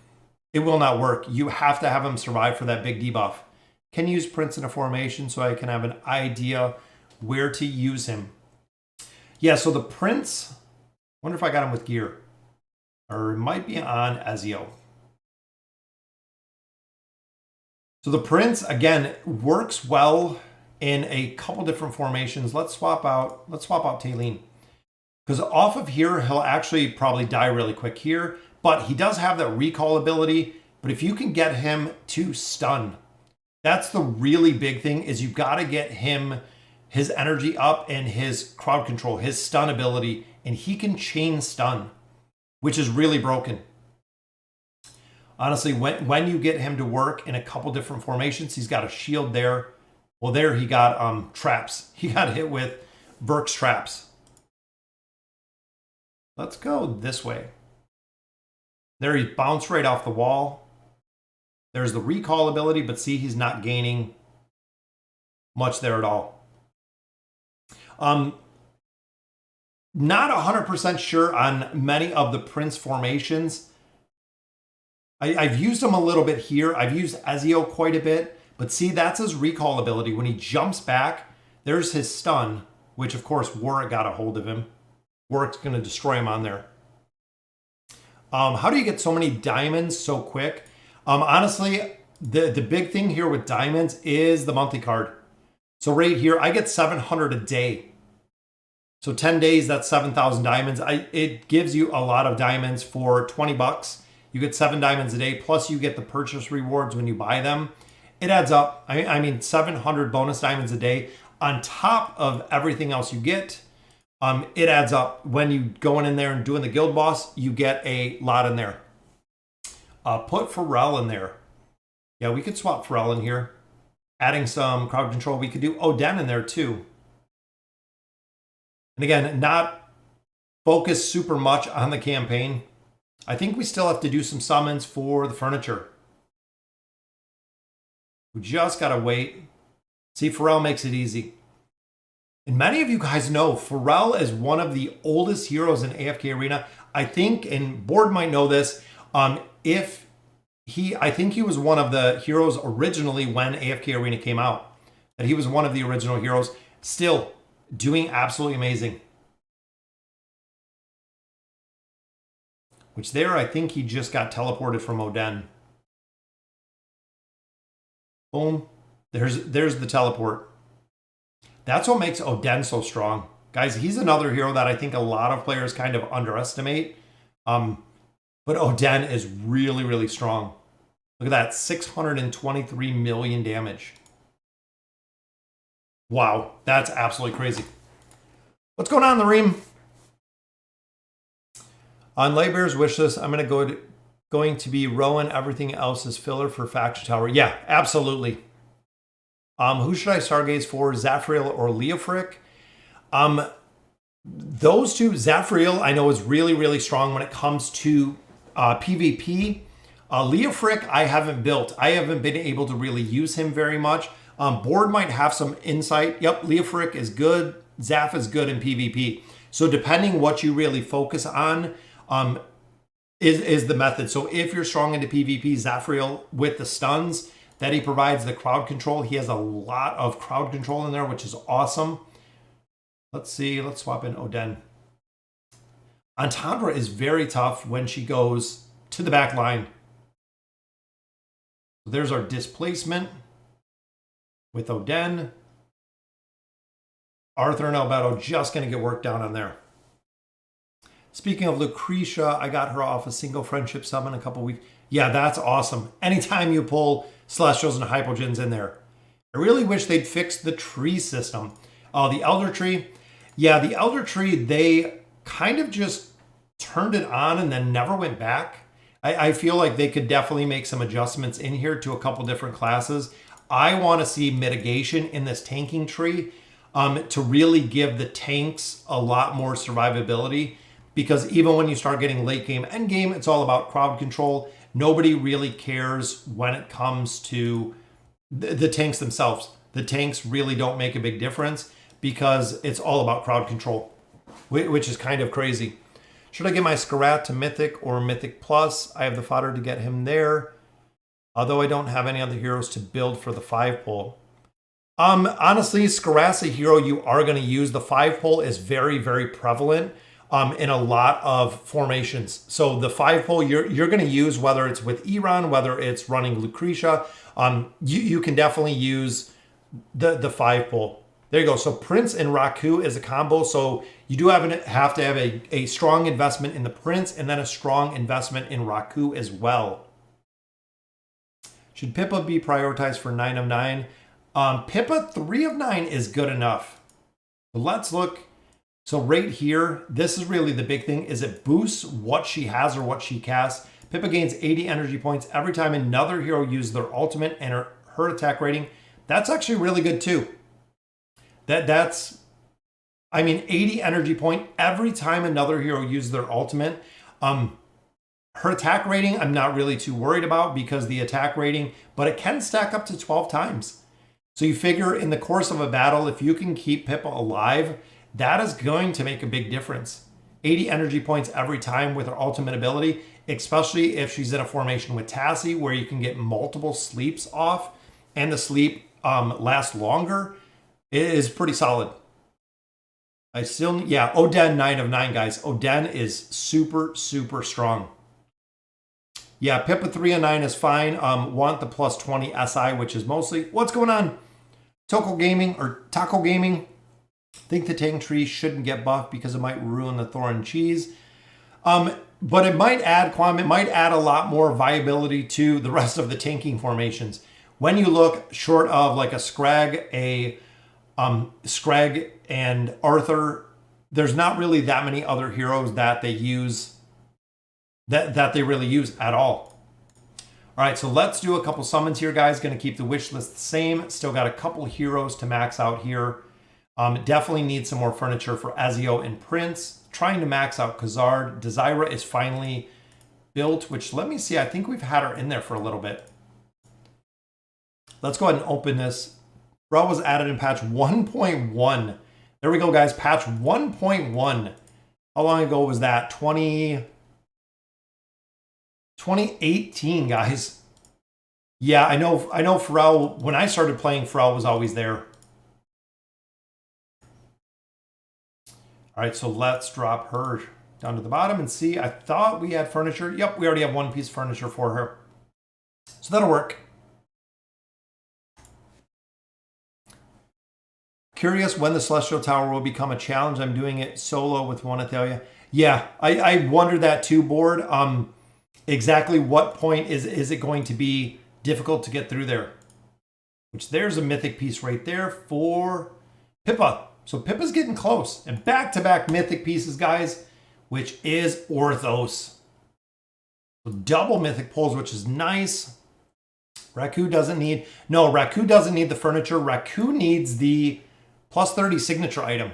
work. You have to have him survive for that big debuff. Can use Prince in a formation so I can have an idea where to use him. Yeah, so the Prince, I wonder if I got him with gear. Or it might be on Ezio. So the Prince, again, works well in a couple different formations. Let's swap out Talene. Because off of here, he'll actually probably die really quick here. But he does have that recall ability. But if you can get him to stun, that's the really big thing, is you got to get him his energy up and his crowd control, his stun ability, and he can chain stun, which is really broken. Honestly, when you get him to work in a couple different formations, he's got a shield there. Well, there he got traps. He got hit with Burke's traps. Let's go this way. There he bounced right off the wall. There's the recall ability, but see, he's not gaining much there at all. Not 100% sure on many of the Prince formations. I've used him a little bit here. I've used Ezio quite a bit, but see, that's his recall ability. When he jumps back, there's his stun, which of course Warwick got a hold of him. Warwick's going to destroy him on there. How do you get so many diamonds so quick? Honestly, the big thing here with diamonds is the monthly card. So right here, I get 700 a day. So 10 days, that's 7,000 diamonds. It gives you a lot of diamonds for 20 bucks. You get 7 diamonds a day, plus you get the purchase rewards when you buy them. It adds up. I mean, 700 bonus diamonds a day on top of everything else you get. It adds up. When you going in there and doing the guild boss, you get a lot in there. Put Pharrell in there. Yeah, we could swap Pharrell in here. Adding some crowd control. We could do Oden in there too. And again, not focus super much on the campaign. I think we still have to do some summons for the furniture. We just got to wait. See, Pharrell makes it easy. And many of you guys know Pharrell is one of the oldest heroes in AFK Arena. I think, and Board might know this, I think he was one of the heroes originally when AFK Arena came out. That he was one of the original heroes. Still doing absolutely amazing. which there, I think he just got teleported from Oden. Boom. There's the teleport. That's what makes Oden so strong. Guys, he's another hero that I think a lot of players kind of underestimate. But Oden is really, really strong. Look at that, 623 million damage. Wow, that's absolutely crazy. What's going on in the Ream? On Laybear's wish list, I'm going to be Rowan. Everything else is filler for Faction Tower. Yeah, absolutely. Who should I stargaze for? Zafriel or Leofric? Those two, Zafriel, I know is really, really strong when it comes to PvP. Leofric, I haven't built. I haven't been able to really use him very much. Board might have some insight. Yep, Leofric is good. Zaf is good in PvP. So depending what you really focus on is the method. So if you're strong into PvP, Zafriel with the stuns that he provides, the crowd control, he has a lot of crowd control in there, which is awesome. Let's see, let's swap in Oden. Antandra is very tough when she goes to the back line. So there's our displacement with Oden. Arthur and Albedo just going to get work down on there. Speaking of Lucretia, I got her off a single friendship summon a couple weeks. Yeah, that's awesome. Anytime you pull Celestials and Hypogens in there. I really wish they'd fix the tree system. The Elder Tree. Yeah, the Elder Tree, they kind of just turned it on and then never went back. I feel like they could definitely make some adjustments in here to a couple different classes. I want to see mitigation in this tanking tree to really give the tanks a lot more survivability, because even when you start getting late game, end game, it's all about crowd control. Nobody really cares when it comes to the tanks themselves. The tanks really don't make a big difference because it's all about crowd control, which is kind of crazy. Should I get my Scarrat to Mythic or Mythic Plus? I have the fodder to get him there, although I don't have any other heroes to build for the 5-pole. Honestly, Scarrat's a hero you are going to use. The 5-pole is very, very prevalent in a lot of formations. So the 5-pole you're going to use, whether it's with Iran, whether it's running Lucretia, you can definitely use the 5-pole. There you go. So Prince and Raku is a combo. So you do have to have a strong investment in the Prince and then a strong investment in Raku as well. Should Pippa be prioritized for 9 of 9? Pippa 3 of 9 is good enough. But let's look. So right here, this is really the big thing, is it boosts what she has or what she casts. Pippa gains 80 energy points every time another hero uses their ultimate and her attack rating. That's actually really good too. That's 80 energy point every time another hero uses their ultimate. Her attack rating, I'm not really too worried about because the attack rating, but it can stack up to 12 times. So you figure in the course of a battle, if you can keep Pippa alive, that is going to make a big difference. 80 energy points every time with her ultimate ability, especially if she's in a formation with Tassie where you can get multiple sleeps off and the sleep lasts longer. It is pretty solid. Oden 9 of 9, guys. Oden is super, super strong. Yeah, Pippa 3 of 9 is fine. Want the plus 20 SI, which is mostly what's going on. Taco Gaming. Think the tank tree shouldn't get buffed because it might ruin the Thorin cheese. But it might add, Kwame, it might add a lot more viability to the rest of the tanking formations. When you look short of like a Scrag, Scrag and Arthur, there's not really that many other heroes that they use that they really use at all. All right, so let's do a couple summons here, guys. Going to keep the wish list the same. Still got a couple heroes to max out here. Definitely need some more furniture for Ezio and Prince. Trying to max out Khazard. Desira is finally built, which let me see. I think we've had her in there for a little bit. Let's go ahead and open this. Pharrell was added in patch 1.1. There we go, guys. Patch 1.1. How long ago was that? 2018, guys. Yeah, I know Pharrell, when I started playing, Pharrell was always there. All right, so let's drop her. down to the bottom and see. I thought we had furniture. Yep, we already have one piece of furniture for her. So that'll work. Curious when the Celestial Tower will become a challenge. I'm doing it solo with one Athalia. Yeah, I wondered that too, board. Exactly what point is it going to be difficult to get through there? Which there's a mythic piece right there for Pippa. So Pippa's getting close. And back-to-back mythic pieces, guys, which is Orthos. So double mythic pulls, which is nice. Raku doesn't need the furniture. Raku needs the plus 30 signature item.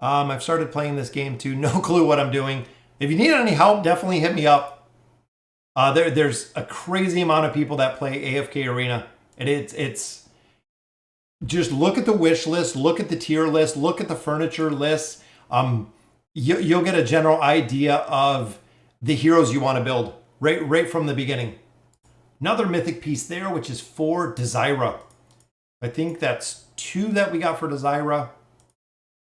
I've started playing this game too. No clue what I'm doing. If you need any help, definitely hit me up. There's a crazy amount of people that play AFK Arena. And it's just look at the wish list, look at the tier list, look at the furniture list. You'll get a general idea of the heroes you want to build right from the beginning. Another mythic piece there, which is for Desira. I think that's 2 that we got for Desira.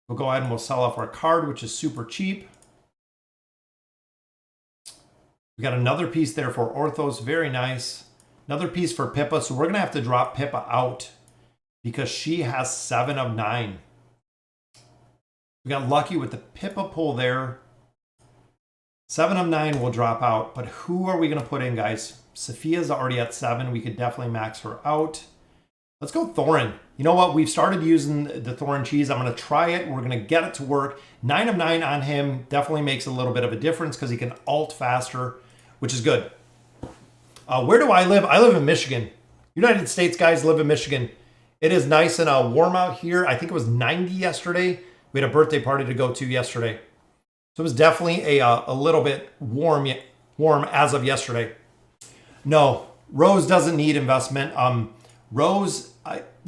We'll go ahead and we'll sell off our card, which is super cheap. We got another piece there for Orthos. Very nice. Another piece for Pippa. So we're going to have to drop Pippa out because she has 7 of 9. We got lucky with the Pippa pull there. 7 of 9 will drop out. But who are we going to put in, guys? Sophia's already at 7. We could definitely max her out. Let's go Thorin. You know what? We've started using the Thorin cheese. I'm going to try it. We're going to get it to work. 9 of 9 on him definitely makes a little bit of a difference because he can ult faster, which is good. Where do I live? I live in Michigan. United States guys live in Michigan. It is nice and warm out here. I think it was 90 yesterday. We had a birthday party to go to yesterday. So it was definitely a little bit warm as of yesterday. No, Rose doesn't need investment. Rose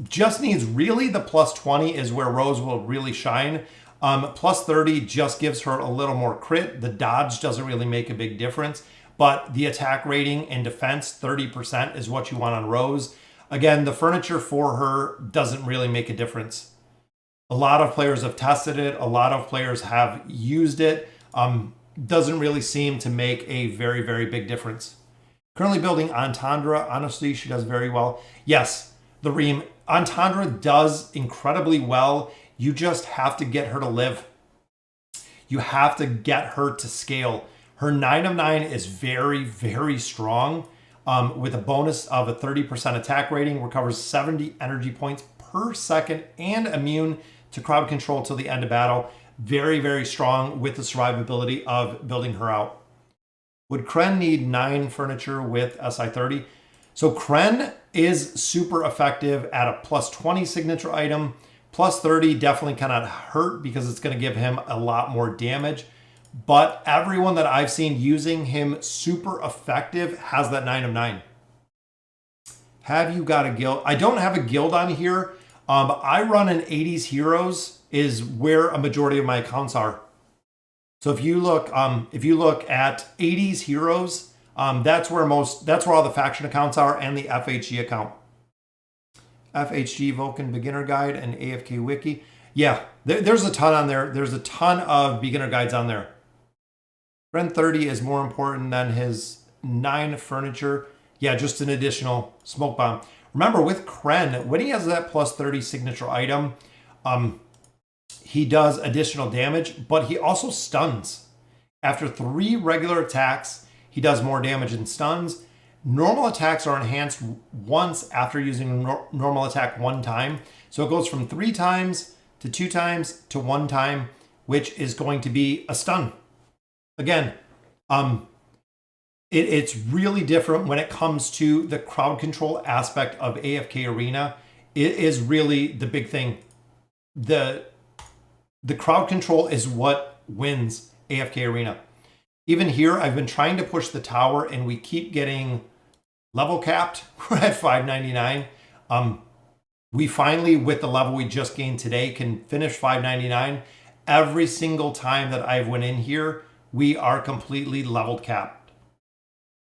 just needs really the plus 20 is where Rose will really shine. Plus 30 just gives her a little more crit. The dodge doesn't really make a big difference, but the attack rating and defense 30% is what you want on Rose. Again, the furniture for her doesn't really make a difference. A lot of players have tested it. A lot of players have used it. Doesn't really seem to make a very, very big difference. Currently building Entendre. Honestly, she does very well. Yes, the Reem. Entendre does incredibly well. You just have to get her to live. You have to get her to scale. Her 9 of 9 is very, very strong. With a bonus of a 30% attack rating, recovers 70 energy points per second and immune to crowd control till the end of battle. Very, very strong with the survivability of building her out. Would Kren need 9 furniture with SI30? So Kren is super effective at a plus 20 signature item. Plus 30 definitely cannot hurt because it's going to give him a lot more damage. But everyone that I've seen using him super effective has that 9 of 9. Have you got a guild? I don't have a guild on here. I run an 80s Heroes is where a majority of my accounts are. So if you look at 80s Heroes, that's where all the faction accounts are and the FHG account. FHG Vulcan Beginner Guide and AFK Wiki. Yeah, there's a ton on there. There's a ton of beginner guides on there. Ren 30 is more important than his 9 furniture. Yeah, just an additional smoke bomb. Remember, with Kren, when he has that plus 30 signature item, he does additional damage, but he also stuns. After 3 regular attacks, he does more damage and stuns. Normal attacks are enhanced once after using normal attack 1 time. So it goes from 3 times to 2 times to 1 time, which is going to be a stun. Again, it's really different when it comes to the crowd control aspect of AFK Arena. It is really the big thing. The crowd control is what wins AFK Arena. Even here, I've been trying to push the tower and we keep getting level capped. We're at 599. We finally, with the level we just gained today, can finish 599. Every single time that I've went in here, we are completely leveled capped.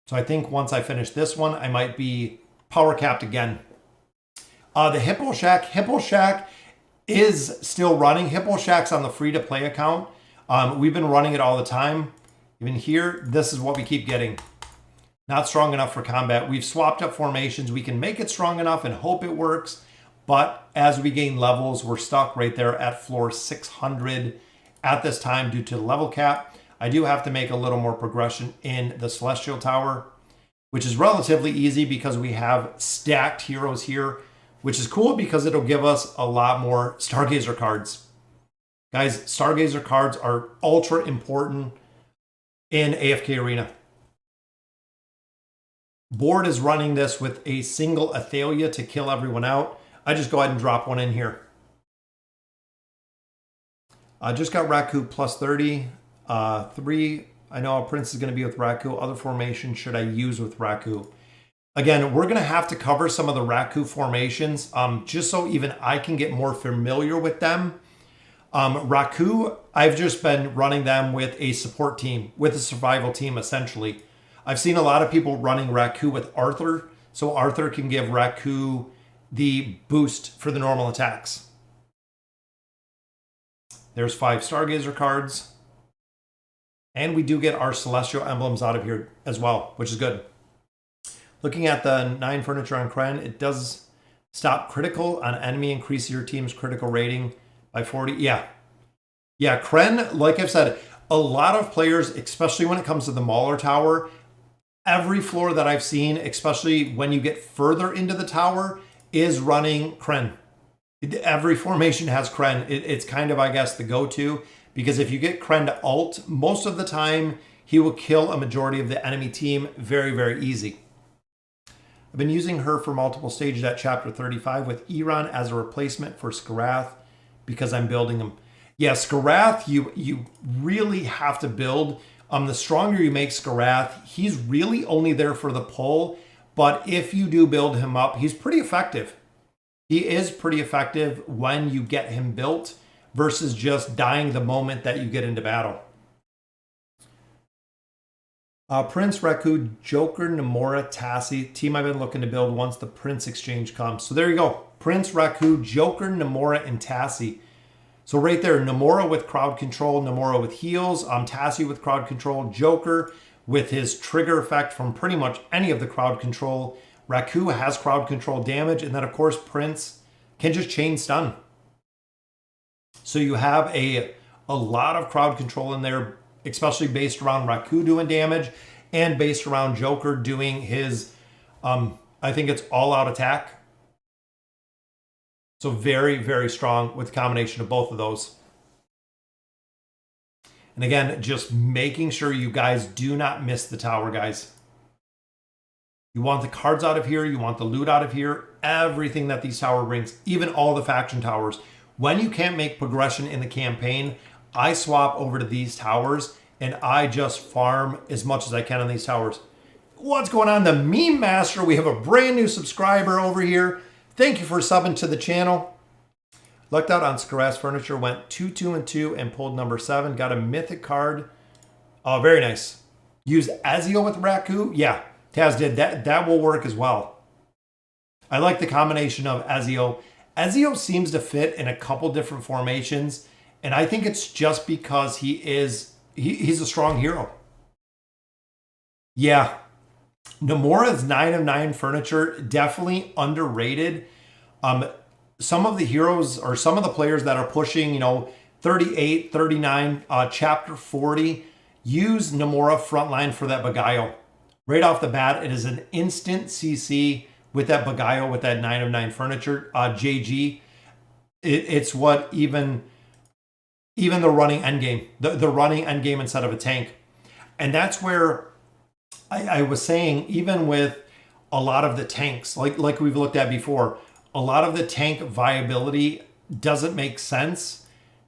So I think once I finish this one, I might be power capped again. The Hippo Shack is still running. Hippo Shack's on the free-to-play account. We've been running it all the time. Even here, this is what we keep getting. Not strong enough for combat. We've swapped up formations. We can make it strong enough and hope it works. But as we gain levels, we're stuck right there at floor 600 at this time due to the level cap. I do have to make a little more progression in the Celestial Tower, which is relatively easy because we have stacked heroes here, which is cool because it'll give us a lot more Stargazer cards. Guys, Stargazer cards are ultra important in AFK Arena. Board is running this with a single Athalia to kill everyone out. I just go ahead and drop one in here. I just got Raku plus 30. 3. I know a Prince is going to be with Raku. Other formation should I use with Raku? Again, we're going to have to cover some of the Raku formations just so even I can get more familiar with them. Raku, I've just been running them with a support team, with a survival team, essentially. I've seen a lot of people running Raku with Arthur, so Arthur can give Raku the boost for the normal attacks. There's 5 Stargazer cards. And we do get our Celestial Emblems out of here as well, which is good. Looking at the 9 furniture on Kren, it does stop critical on enemy, increase your team's critical rating by 40. Yeah, Kren, like I've said, a lot of players, especially when it comes to the Mauler Tower, every floor that I've seen, especially when you get further into the tower, is running Kren. Every formation has Kren. It's kind of, I guess, the go-to, because if you get Kren to ult, most of the time, he will kill a majority of the enemy team very, very easy. I've been using her for multiple stages at chapter 35 with Iran as a replacement for Skarath because I'm building him. Yeah, Skarath, you really have to build. The stronger you make Skarath, he's really only there for the pull. But if you do build him up, he's pretty effective. He is pretty effective when you get him built versus just dying the moment that you get into battle. Prince, Raku, Joker, Namora, Tassi. Team I've been looking to build once the Prince exchange comes. So there you go. Prince, Raku, Joker, Namora, and Tassi. So right there, Namora with crowd control, Namora with heals, Tassi with crowd control, Joker with his trigger effect from pretty much any of the crowd control. Raku has crowd control damage, and then of course Prince can just chain stun. So you have a lot of crowd control in there, especially based around Raku doing damage and based around Joker doing his, I think it's all-out attack. So very, very strong with the combination of both of those. And again, just making sure you guys do not miss the tower, guys. You want the cards out of here. You want the loot out of here. Everything that these tower brings, even all the faction towers. When you can't make progression in the campaign, I swap over to these towers and I just farm as much as I can on these towers. What's going on? The Meme Master. We have a brand new subscriber over here. Thank you for subbing to the channel. Lucked out on Skarath's Furniture, went 2-2-2 and pulled number 7. Got a mythic card. Oh, very nice. Use Ezio with Raku. Yeah, Taz did. That will work as well. I like the combination of Ezio. Ezio seems to fit in a couple different formations, and I think it's just because he's a strong hero. Yeah. Namora's 9 of 9 furniture, definitely underrated. Some of the heroes or some of the players that are pushing, 38, 39, chapter 40, use Namora frontline for that Beguile. Right off the bat, it is an instant CC with that Beguile, with that 9 of 9 furniture, JG. It's what even the running endgame, the running endgame instead of a tank. And that's where I was saying, even with a lot of the tanks, like we've looked at before, a lot of the tank viability doesn't make sense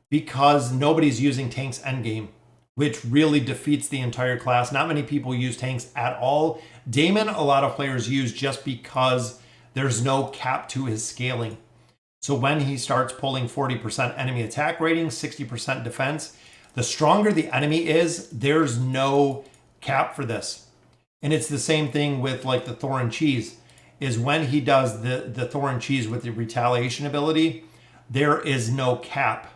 because nobody's using tanks endgame, which really defeats the entire class. Not many people use tanks at all. Daemon, a lot of players use just because there's no cap to his scaling. So when he starts pulling 40% enemy attack rating, 60% defense, the stronger the enemy is, there's no cap for this. And it's the same thing with like the Thorin Cheese, is when he does the Thorin Cheese with the retaliation ability, there is no cap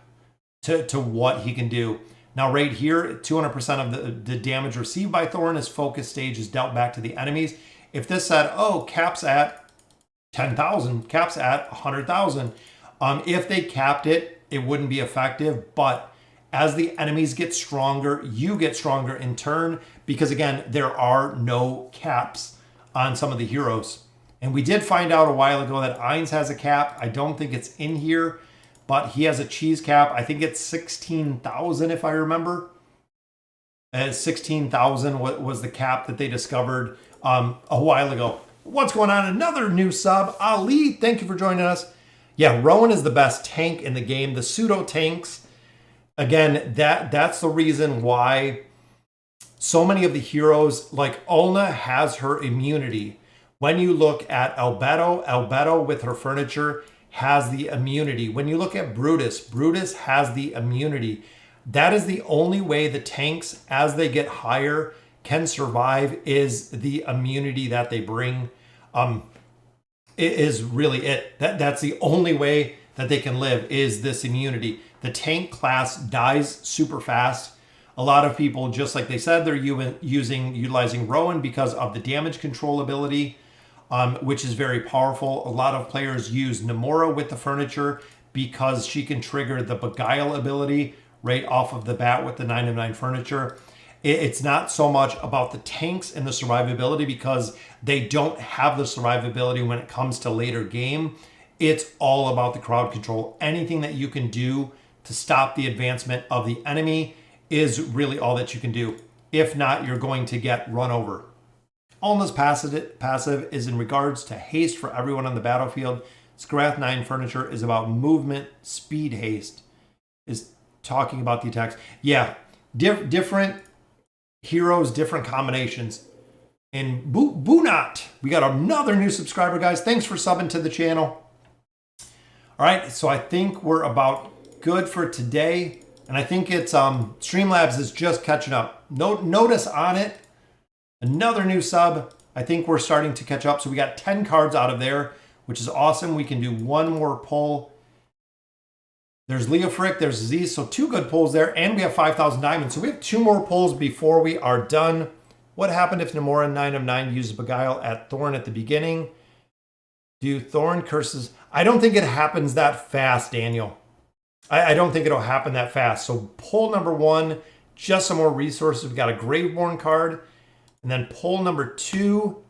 to what he can do. Now right here, 200% of the damage received by Thorn as focus stage is dealt back to the enemies. If this said, oh, caps at 10,000, caps at 100,000, if they capped it, it wouldn't be effective. But as the enemies get stronger, you get stronger in turn, because again, there are no caps on some of the heroes. And we did find out a while ago that Ainz has a cap. I don't think it's in here, but he has a cheese cap. I think it's 16,000 if I remember. 16,000 was the cap that they discovered a while ago. What's going on? Another new sub. Ali, thank you for joining us. Yeah, Rowan is the best tank in the game. The pseudo tanks, again, that's the reason why so many of the heroes, like Ulna has her immunity. When you look at Albedo with her furniture has the immunity. When you look at Brutus has the immunity. That is the only way the tanks, as they get higher, can survive, is the immunity that they bring. It is really it. That's the only way that they can live, is this immunity. The tank class dies super fast. A lot of people, just like they said, they're utilizing Rowan because of the damage control ability, which is very powerful. A lot of players use Namora with the furniture because she can trigger the Beguile ability right off of the bat with the 9 of 9 furniture. It's not so much about the tanks and the survivability, because they don't have the survivability when it comes to later game. It's all about the crowd control. Anything that you can do to stop the advancement of the enemy is really all that you can do. If not, you're going to get run over. Ulna's passive is in regards to haste for everyone on the battlefield. Scrath 9 furniture is about movement, speed, haste. Is talking about the attacks. Yeah, different heroes, different combinations. And Boonot, we got another new subscriber, guys. Thanks for subbing to the channel. All right, so I think we're about good for today. And I think it's Streamlabs is just catching up. Notice on it, another new sub. I think we're starting to catch up. So we got 10 cards out of there, which is awesome. We can do one more pull. There's Leo Frick, there's Aziz, so 2 good pulls there, and we have 5,000 diamonds. So we have 2 more pulls before we are done. What happened if Namora 9 of 9 uses Beguile at Thorn at the beginning? Do Thorn curses? I don't think it happens that fast, Daniel. I don't think it'll happen that fast. So pull number 1, just some more resources. We've got a Graveborn card. And then pull number 2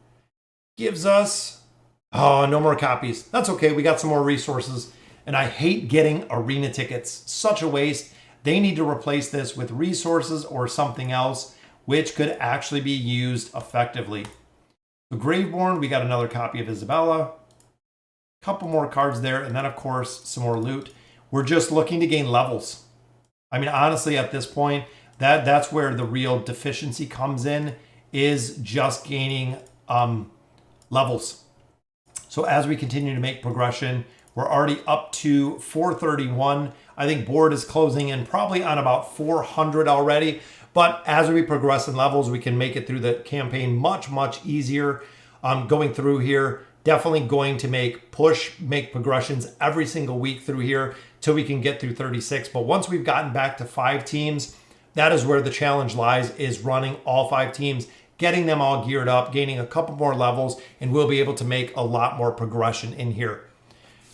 gives us, oh, no more copies. That's okay, we got some more resources. And I hate getting arena tickets. Such a waste. They need to replace this with resources or something else, which could actually be used effectively. The Graveborn, we got another copy of Isabella. Couple more cards there, and then of course, some more loot. We're just looking to gain levels. I mean, honestly, at this point, that's where the real deficiency comes in, is just gaining levels. So as we continue to make progression, we're already up to 431. I think board is closing in probably on about 400 already. But as we progress in levels, we can make it through the campaign much, much easier. Going through here, definitely going to make progressions every single week through here till we can get through 36. But once we've gotten back to 5 teams, that is where the challenge lies, is running all 5 teams, getting them all geared up, gaining a couple more levels, and we'll be able to make a lot more progression in here.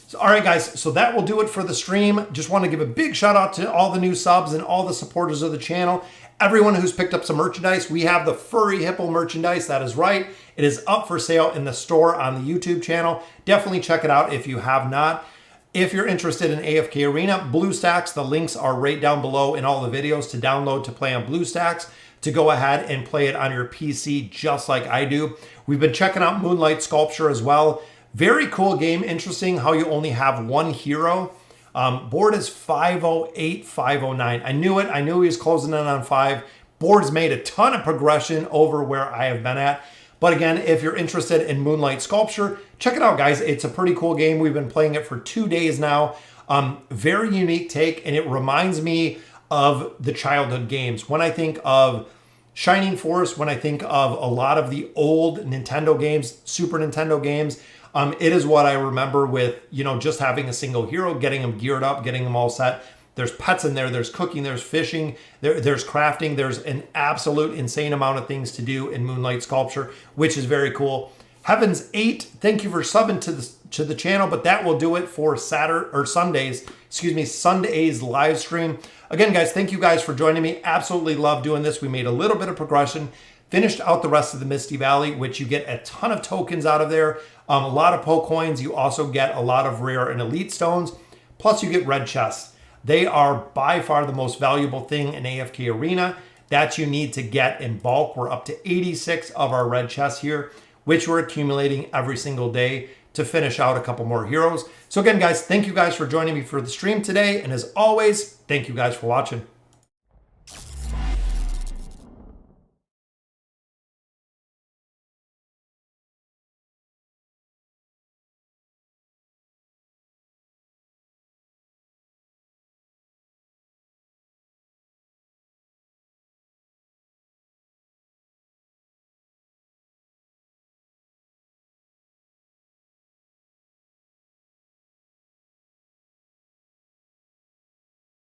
So, all right, guys, so that will do it for the stream. Just want to give a big shout out to all the new subs and all the supporters of the channel. Everyone who's picked up some merchandise. We have the Furry Hippo merchandise. That is right. It is up for sale in the store on the YouTube channel. Definitely check it out if you have not. If you're interested in AFK Arena, BlueStacks, the links are right down below in all the videos to download to play on BlueStacks, to go ahead and play it on your PC just like I do. We've been checking out Moonlight Sculpture as well. Very cool game. Interesting how you only have 1 hero. Board is 508, 509. I knew it. I knew he was closing in on 5. Board's made a ton of progression over where I have been at. But again, if you're interested in Moonlight Sculpture, check it out, guys. It's a pretty cool game. We've been playing it for 2 days now. Very unique take, and it reminds me of the childhood games. When I think of Shining Force, when I think of a lot of the old Nintendo games, Super Nintendo games, it is what I remember with, just having a single hero, getting them geared up, getting them all set. There's pets in there, there's cooking, there's fishing, there's crafting, there's an absolute insane amount of things to do in Moonlight Sculpture, which is very cool. Heavens 8, thank you for subbing to the channel, but that will do it for Sunday's live stream. Again, guys, thank you guys for joining me. Absolutely love doing this. We made a little bit of progression, finished out the rest of the Misty Valley, which you get a ton of tokens out of there. A lot of Poe coins. You also get a lot of rare and elite stones. Plus you get red chests. They are by far the most valuable thing in AFK Arena that you need to get in bulk. We're up to 86 of our red chests here, which we're accumulating every single day to finish out a couple more heroes. So again, guys, thank you guys for joining me for the stream today. And as always, thank you guys for watching.